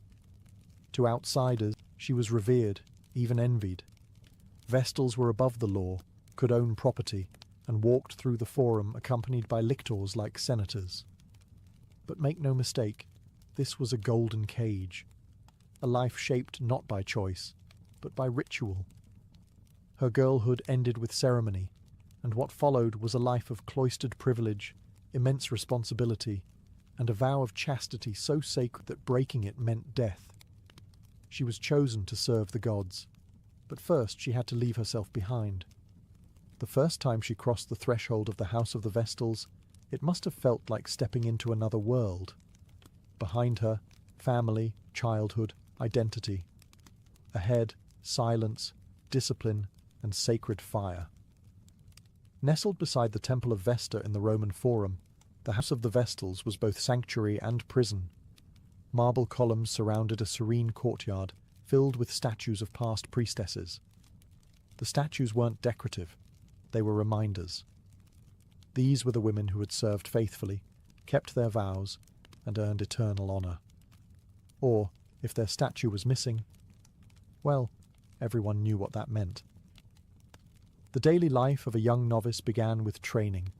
To outsiders, she was revered, even envied. Vestals were above the law, could own property, and walked through the forum accompanied by lictors like senators. But make no mistake, this was a golden cage, a life shaped not by choice, but by ritual. Her girlhood ended with ceremony, and what followed was a life of cloistered privilege, immense responsibility, and a vow of chastity so sacred that breaking it meant death. She was chosen to serve the gods, but first she had to leave herself behind. The first time she crossed the threshold of the House of the Vestals, it must have felt like stepping into another world. Behind her, family, childhood, identity. Ahead, silence, discipline, and sacred fire. Nestled beside the Temple of Vesta in the Roman Forum, the House of the Vestals was both sanctuary and prison. Marble columns surrounded a serene courtyard filled with statues of past priestesses. The statues weren't decorative, they were reminders. These were the women who had served faithfully, kept their vows, and earned eternal honor. Or, if their statue was missing, well, everyone knew what that meant. The daily life of a young novice began with training.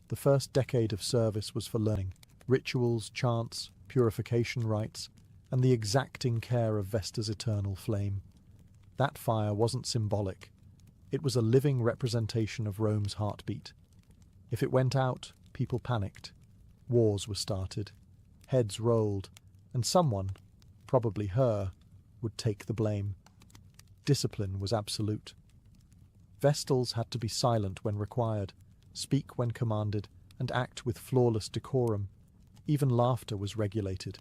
The first decade of service was for learning, rituals, chants, purification rites, and the exacting care of Vesta's eternal flame. That fire wasn't symbolic. It was a living representation of Rome's heartbeat. If it went out, people panicked. Wars were started. Heads rolled. And someone, probably her, would take the blame. Discipline was absolute. Vestals had to be silent when required, speak when commanded, and act with flawless decorum. Even laughter was regulated.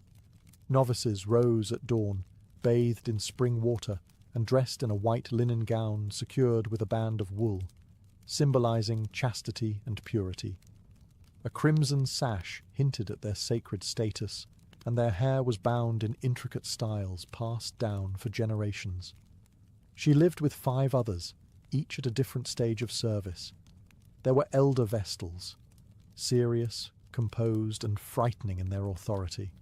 Novices rose at dawn, bathed in spring water, and dressed in a white linen gown secured with a band of wool, symbolizing chastity and purity. A crimson sash hinted at their sacred status, and their hair was bound in intricate styles passed down for generations. She lived with 5 others, each at a different stage of service. There were elder Vestals, serious, composed, and frightening in their authority.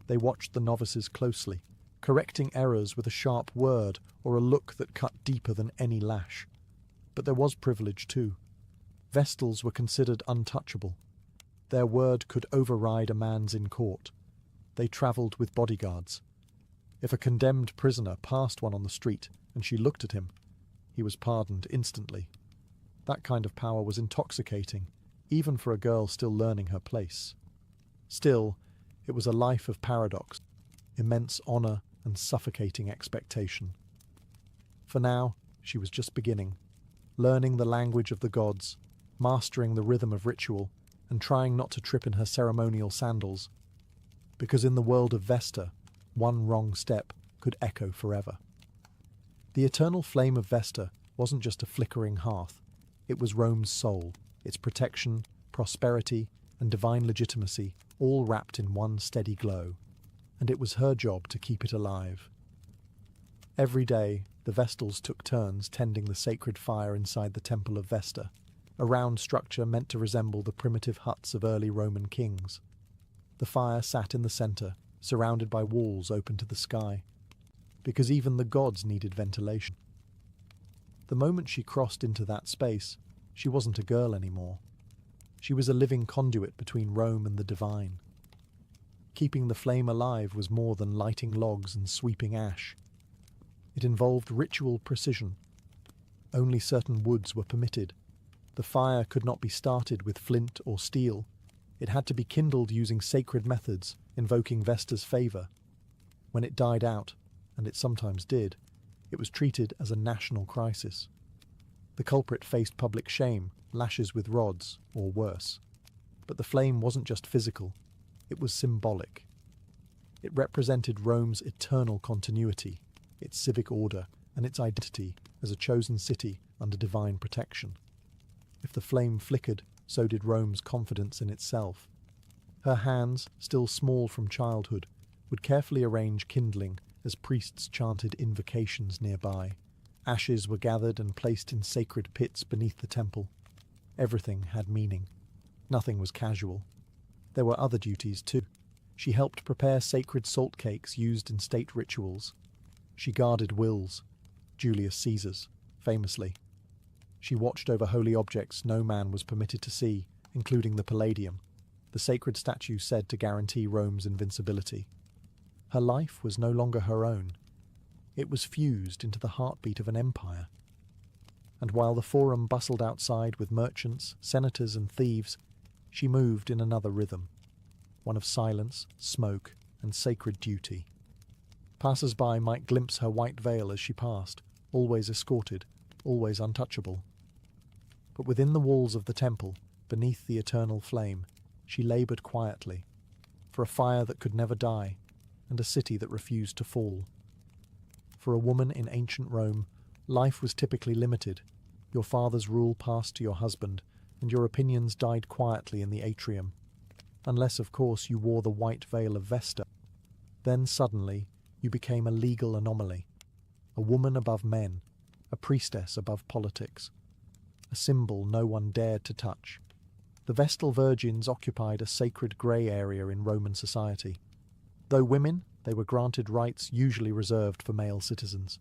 They watched the novices closely, correcting errors with a sharp word or a look that cut deeper than any lash. But there was privilege too. Vestals were considered untouchable. Their word could override a man's in court. They travelled with bodyguards. If a condemned prisoner passed one on the street and she looked at him, he was pardoned instantly. That kind of power was intoxicating, even for a girl still learning her place. Still, it was a life of paradox, immense honour and suffocating expectation. For now, she was just beginning, learning the language of the gods, mastering the rhythm of ritual, and trying not to trip in her ceremonial sandals, because in the world of Vesta, one wrong step could echo forever. The eternal flame of Vesta wasn't just a flickering hearth, it was Rome's soul, its protection, prosperity, and divine legitimacy all wrapped in one steady glow, and it was her job to keep it alive. Every day, the Vestals took turns tending the sacred fire inside the Temple of Vesta, a round structure meant to resemble the primitive huts of early Roman kings. The fire sat in the centre, surrounded by walls open to the sky, because even the gods needed ventilation. The moment she crossed into that space, she wasn't a girl anymore. She was a living conduit between Rome and the divine. Keeping the flame alive was more than lighting logs and sweeping ash. It involved ritual precision. Only certain woods were permitted. The fire could not be started with flint or steel. It had to be kindled using sacred methods, invoking Vesta's favour. When it died out, and it sometimes did, it was treated as a national crisis. The culprit faced public shame, lashes with rods, or worse. But the flame wasn't just physical, it was symbolic. It represented Rome's eternal continuity, its civic order, and its identity as a chosen city under divine protection. If the flame flickered, so did Rome's confidence in itself. Her hands, still small from childhood, would carefully arrange kindling as priests chanted invocations nearby. Ashes were gathered and placed in sacred pits beneath the temple. Everything had meaning. Nothing was casual. There were other duties too. She helped prepare sacred salt cakes used in state rituals. She guarded wills, Julius Caesar's, famously. She watched over holy objects no man was permitted to see, including the Palladium, the sacred statue said to guarantee Rome's invincibility. Her life was no longer her own. It was fused into the heartbeat of an empire. And while the forum bustled outside with merchants, senators, and thieves, she moved in another rhythm, one of silence, smoke, and sacred duty. Passers-by might glimpse her white veil as she passed, always escorted, always untouchable. But within the walls of the temple, beneath the eternal flame, she laboured quietly, for a fire that could never die, and a city that refused to fall. For a woman in ancient Rome, life was typically limited. Your father's rule passed to your husband, and your opinions died quietly in the atrium. Unless, of course, you wore the white veil of Vesta. Then suddenly, you became a legal anomaly. A woman above men, a priestess above politics, a symbol no one dared to touch. The Vestal virgins occupied a sacred grey area in Roman society. Though women, they were granted rights usually reserved for male citizens.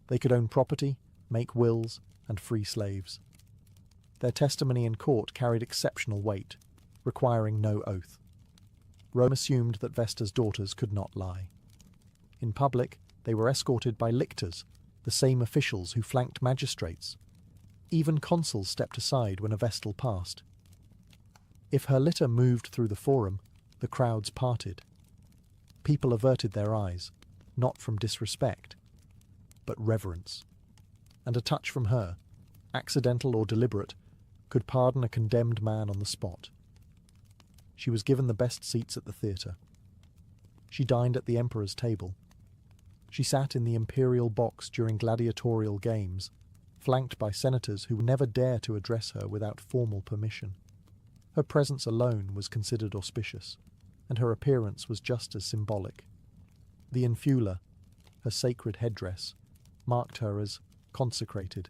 They could own property, make wills, and free slaves. Their testimony in court carried exceptional weight, requiring no oath. Rome assumed that Vesta's daughters could not lie. In public, they were escorted by lictors, the same officials who flanked magistrates. Even consuls stepped aside when a Vestal passed. If her litter moved through the forum, the crowds parted. People averted their eyes, not from disrespect, but reverence. And a touch from her, accidental or deliberate, could pardon a condemned man on the spot. She was given the best seats at the theatre. She dined at the emperor's table. She sat in the imperial box during gladiatorial games, flanked by senators who would never dare to address her without formal permission. Her presence alone was considered auspicious, and her appearance was just as symbolic. The infula, her sacred headdress, marked her as consecrated.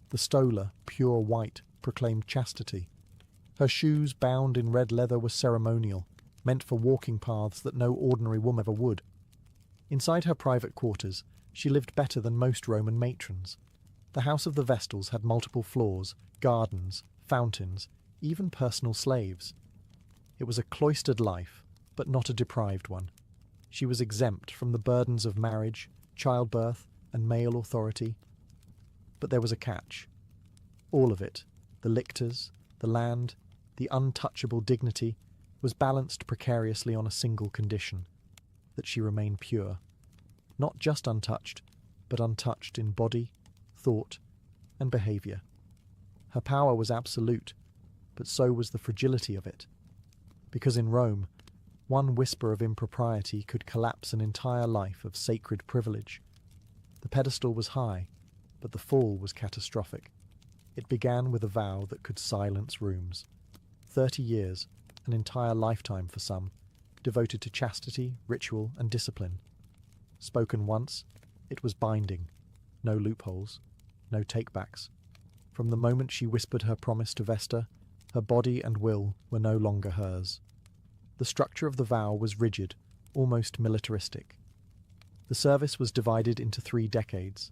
The stola, pure white, proclaimed chastity. Her shoes, bound in red leather, were ceremonial, meant for walking paths that no ordinary woman ever would. Inside her private quarters, she lived better than most Roman matrons. The house of the Vestals had multiple floors, gardens, fountains, even personal slaves. It was a cloistered life, but not a deprived one. She was exempt from the burdens of marriage, childbirth, and male authority. But there was a catch. All of it, the lictors, the land, the untouchable dignity, was balanced precariously on a single condition: that she remain pure. Not just untouched, but untouched in body, thought, and behaviour. Her power was absolute, but so was the fragility of it. Because in Rome, one whisper of impropriety could collapse an entire life of sacred privilege. The pedestal was high, but the fall was catastrophic. It began with a vow that could silence rooms. 30 years, an entire lifetime for some, devoted to chastity, ritual, and discipline. Spoken once, it was binding. No loopholes, no takebacks. From the moment she whispered her promise to Vesta, her body and will were no longer hers. The structure of the vow was rigid, almost militaristic. The service was divided into 3 decades.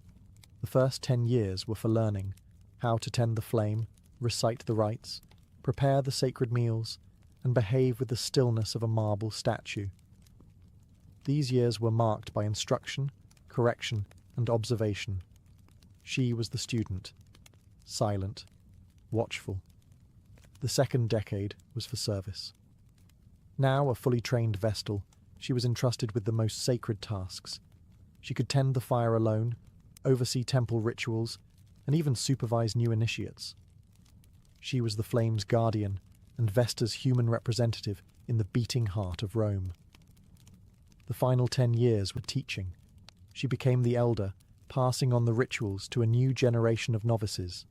The first 10 years were for learning how to tend the flame, recite the rites, prepare the sacred meals, and behave with the stillness of a marble statue. These years were marked by instruction, correction, and observation. She was the student, silent, watchful. The second decade was for service. Now a fully trained Vestal, she was entrusted with the most sacred tasks. She could tend the fire alone, oversee temple rituals, and even supervise new initiates. She was the flame's guardian and Vesta's human representative in the beating heart of Rome. The final 10 years were teaching. She became the elder, passing on the rituals to a new generation of novices.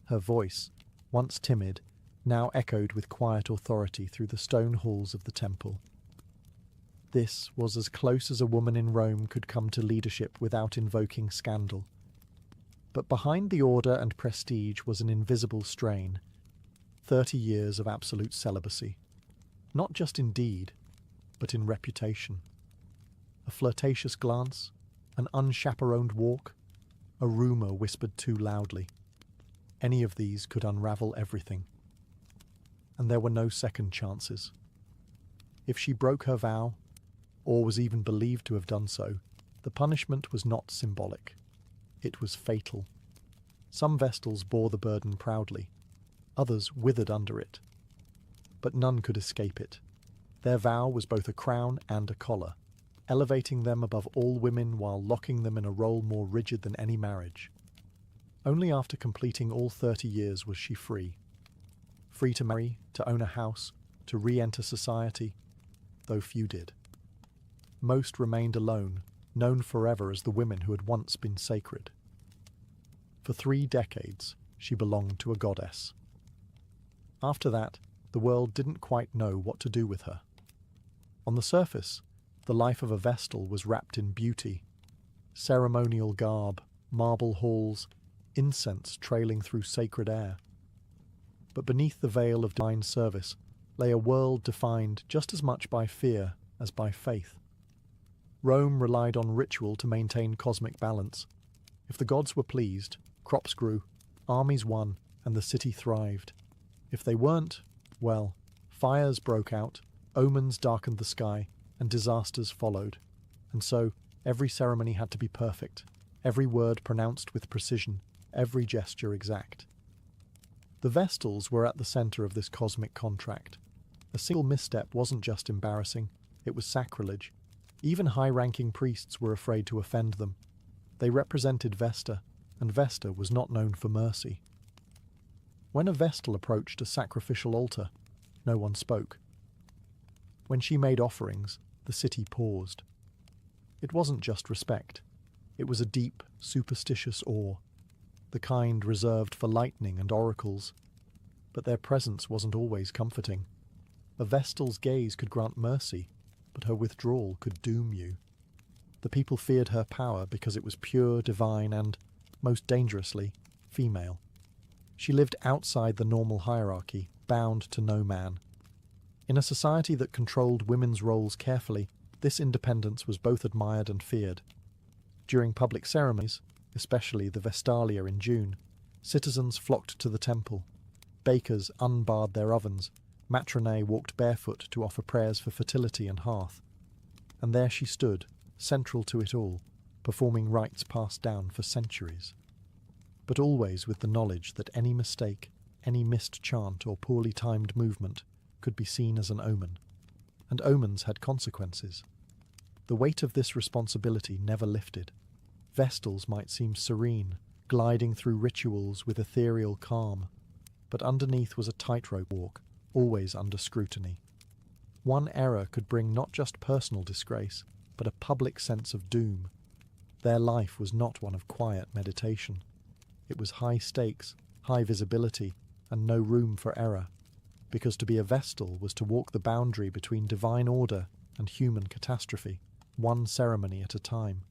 Her voice, once timid, now echoed with quiet authority through the stone halls of the temple. This was as close as a woman in Rome could come to leadership without invoking scandal. But behind the order and prestige was an invisible strain. 30 years of absolute celibacy. Not just in deed, but in reputation. A flirtatious glance, an unchaperoned walk, a rumour whispered too loudly. Any of these could unravel everything. And there were no second chances. If she broke her vow, or was even believed to have done so, the punishment was not symbolic. It was fatal. Some Vestals bore the burden proudly, others withered under it. But none could escape it. Their vow was both a crown and a collar, elevating them above all women while locking them in a role more rigid than any marriage. Only after completing all 30 years was she free. Free to marry, to own a house, to re-enter society, though few did. Most remained alone, known forever as the women who had once been sacred. For 3 decades, she belonged to a goddess. After that, the world didn't quite know what to do with her. On the surface, the life of a Vestal was wrapped in beauty, ceremonial garb, marble halls, incense trailing through sacred air. But beneath the veil of divine service lay a world defined just as much by fear as by faith. Rome relied on ritual to maintain cosmic balance. If the gods were pleased, crops grew, armies won, and the city thrived. If they weren't, well, fires broke out, omens darkened the sky, and disasters followed. And so, every ceremony had to be perfect, every word pronounced with precision, every gesture exact. The Vestals were at the centre of this cosmic contract. A single misstep wasn't just embarrassing, it was sacrilege. Even high-ranking priests were afraid to offend them. They represented Vesta, and Vesta was not known for mercy. When a Vestal approached a sacrificial altar, no one spoke. When she made offerings, the city paused. It wasn't just respect. It was a deep, superstitious awe, the kind reserved for lightning and oracles. But their presence wasn't always comforting. A Vestal's gaze could grant mercy, but her withdrawal could doom you. The people feared her power because it was pure, divine, and, most dangerously, female. She lived outside the normal hierarchy, bound to no man. In a society that controlled women's roles carefully, This independence was both admired and feared. During public ceremonies, especially the Vestalia in June, citizens flocked to the temple. Bakers unbarred their ovens. Matronae walked barefoot to offer prayers for fertility and hearth. And there she stood, central to it all, performing rites passed down for centuries. But always with the knowledge that any mistake, any missed chant or poorly timed movement could be seen as an omen. And omens had consequences. The weight of this responsibility never lifted. Vestals might seem serene, gliding through rituals with ethereal calm, but underneath was a tightrope walk, always under scrutiny. One error could bring not just personal disgrace, but a public sense of doom. Their life was not one of quiet meditation. It was high stakes, high visibility, and no room for error, because to be a Vestal was to walk the boundary between divine order and human catastrophe, one ceremony at a time.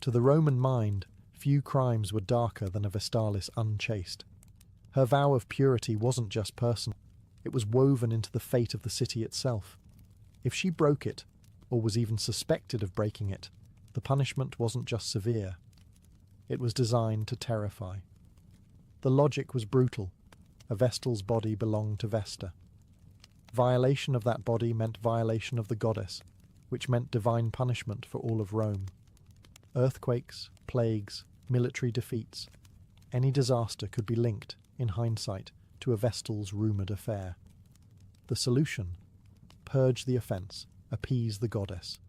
To the Roman mind, few crimes were darker than a Vestalis unchaste. Her vow of purity wasn't just personal, it was woven into the fate of the city itself. If she broke it, or was even suspected of breaking it, the punishment wasn't just severe. It was designed to terrify. The logic was brutal. A Vestal's body belonged to Vesta. Violation of that body meant violation of the goddess, which meant divine punishment for all of Rome. Earthquakes, plagues, military defeats. Any disaster could be linked, in hindsight, to a Vestal's rumoured affair. The solution? Purge the offence, appease the goddess.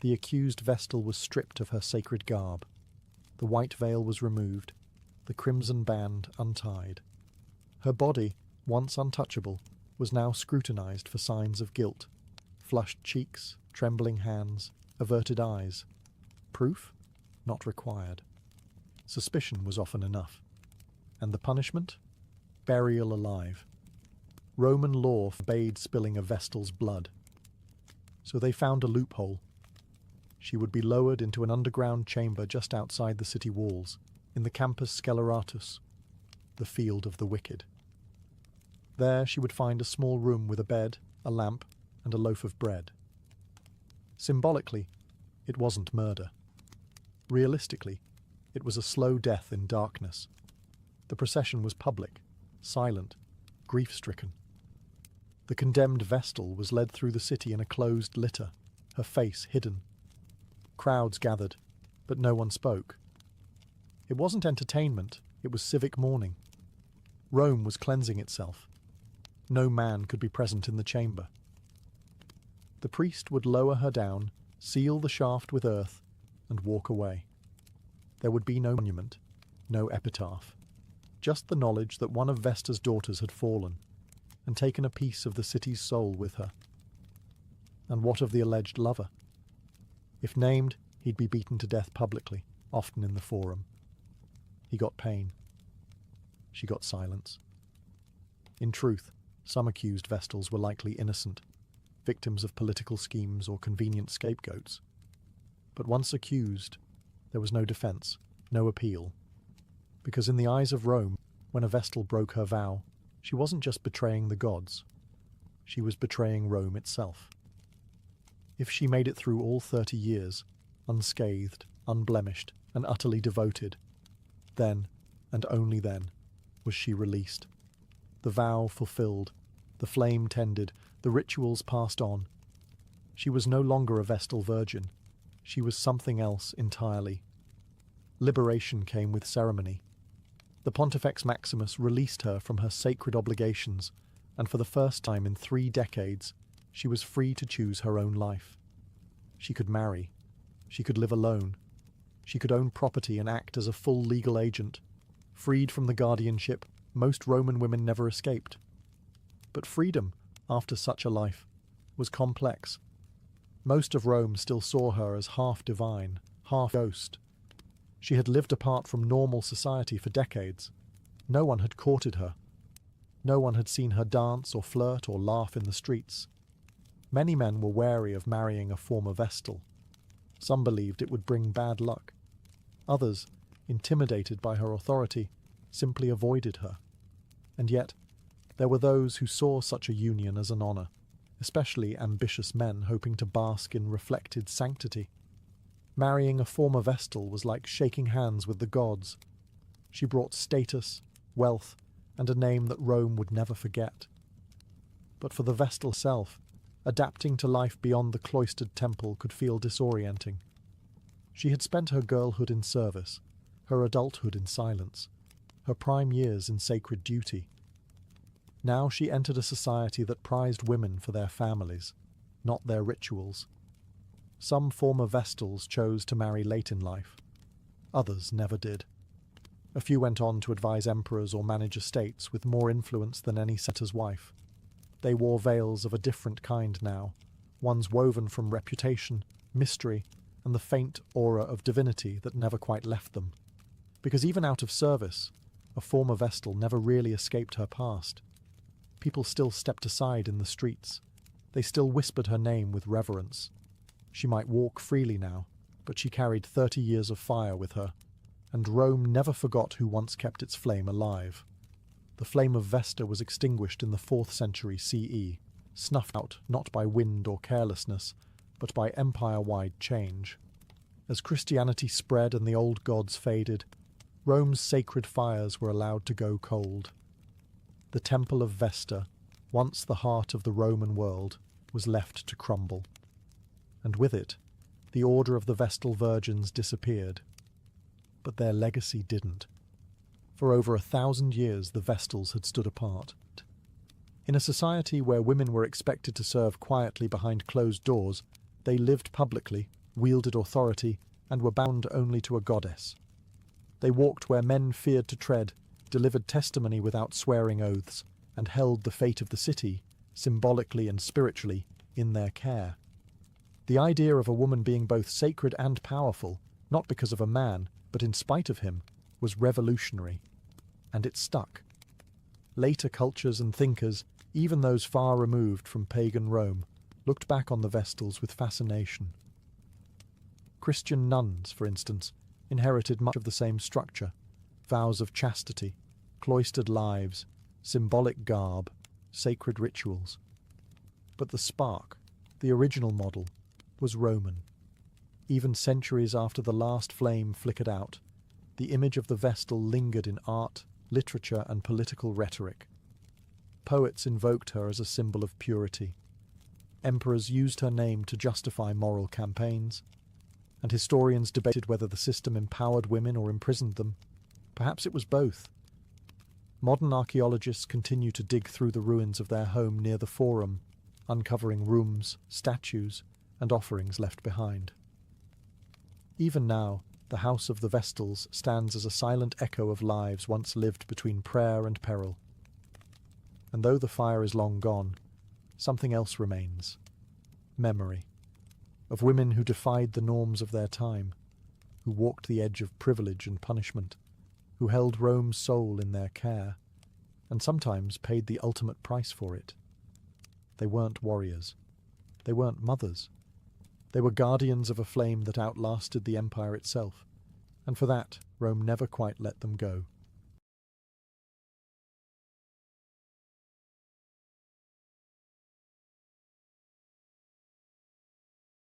The accused Vestal was stripped of her sacred garb. The white veil was removed, the crimson band untied. Her body, once untouchable, was now scrutinised for signs of guilt. Flushed cheeks, trembling hands, averted eyes. Proof? Not required. Suspicion was often enough. And the punishment? Burial alive. Roman law forbade spilling a Vestal's blood. So they found a loophole. She would be lowered into an underground chamber just outside the city walls, in the Campus Sceleratus, the field of the wicked. There she would find a small room with a bed, a lamp, and a loaf of bread. Symbolically, it wasn't murder. Realistically, it was a slow death in darkness. The procession was public, silent, grief-stricken. The condemned Vestal was led through the city in a closed litter, her face hidden. Crowds gathered, but no one spoke. It wasn't entertainment, it was civic mourning. Rome was cleansing itself. No man could be present in the chamber. The priest would lower her down, seal the shaft with earth, and walk away. There would be no monument, no epitaph, just the knowledge that one of Vesta's daughters had fallen, and taken a piece of the city's soul with her. And what of the alleged lover? If named, he'd be beaten to death publicly, often in the forum. He got pain. She got silence. In truth, some accused Vestals were likely innocent, victims of political schemes or convenient scapegoats. But once accused, there was no defence, no appeal. Because in the eyes of Rome, when a Vestal broke her vow, she wasn't just betraying the gods. She was betraying Rome itself. If she made it through all 30 years, unscathed, unblemished, and utterly devoted, then, and only then, was she released. The vow fulfilled, the flame tended, the rituals passed on. She was no longer a Vestal virgin. She was something else entirely. Liberation came with ceremony. The Pontifex Maximus released her from her sacred obligations, and for the first time in 3 decades, she was free to choose her own life. She could marry. She could live alone. She could own property and act as a full legal agent. Freed from the guardianship, most Roman women never escaped. But freedom, after such a life, was complex. Most of Rome still saw her as half divine, half ghost. She had lived apart from normal society for decades. No one had courted her. No one had seen her dance or flirt or laugh in the streets. Many men were wary of marrying a former Vestal. Some believed it would bring bad luck. Others, intimidated by her authority, simply avoided her. And yet, there were those who saw such a union as an honour, especially ambitious men hoping to bask in reflected sanctity. Marrying a former Vestal was like shaking hands with the gods. She brought status, wealth, and a name that Rome would never forget. But for the Vestal self, adapting to life beyond the cloistered temple could feel disorienting. She had spent her girlhood in service, her adulthood in silence, her prime years in sacred duty. Now she entered a society that prized women for their families, not their rituals. Some former Vestals chose to marry late in life. Others never did. A few went on to advise emperors or manage estates with more influence than any setter's wife. They wore veils of a different kind now, ones woven from reputation, mystery, and the faint aura of divinity that never quite left them. Because even out of service, a former Vestal never really escaped her past. People still stepped aside in the streets. They still whispered her name with reverence. She might walk freely now, but she carried 30 years of fire with her, and Rome never forgot who once kept its flame alive. The flame of Vesta was extinguished in the 4th century CE, snuffed out not by wind or carelessness, but by empire-wide change. As Christianity spread and the old gods faded, Rome's sacred fires were allowed to go cold. The Temple of Vesta, once the heart of the Roman world, was left to crumble. And with it, the order of the Vestal Virgins disappeared. But their legacy didn't. For over 1,000 years the Vestals had stood apart. In a society where women were expected to serve quietly behind closed doors, they lived publicly, wielded authority, and were bound only to a goddess. They walked where men feared to tread, delivered testimony without swearing oaths, and held the fate of the city, symbolically and spiritually, in their care. The idea of a woman being both sacred and powerful, not because of a man, but in spite of him, was revolutionary. And it stuck. Later cultures and thinkers, even those far removed from pagan Rome, looked back on the Vestals with fascination. Christian nuns, for instance, inherited much of the same structure: vows of chastity, cloistered lives, symbolic garb, sacred rituals. But the spark, the original model, was Roman. Even centuries after the last flame flickered out, the image of the Vestal lingered in art, literature, and political rhetoric. Poets invoked her as a symbol of purity. Emperors used her name to justify moral campaigns, and historians debated whether the system empowered women or imprisoned them. Perhaps it was both. Modern archaeologists continue to dig through the ruins of their home near the Forum, uncovering rooms, statues, and offerings left behind. Even now, the House of the Vestals stands as a silent echo of lives once lived between prayer and peril. And though the fire is long gone, something else remains: memory. Of women who defied the norms of their time, who walked the edge of privilege and punishment, who held Rome's soul in their care, and sometimes paid the ultimate price for it. They weren't warriors. They weren't mothers. They were guardians of a flame that outlasted the empire itself, and for that Rome never quite let them go.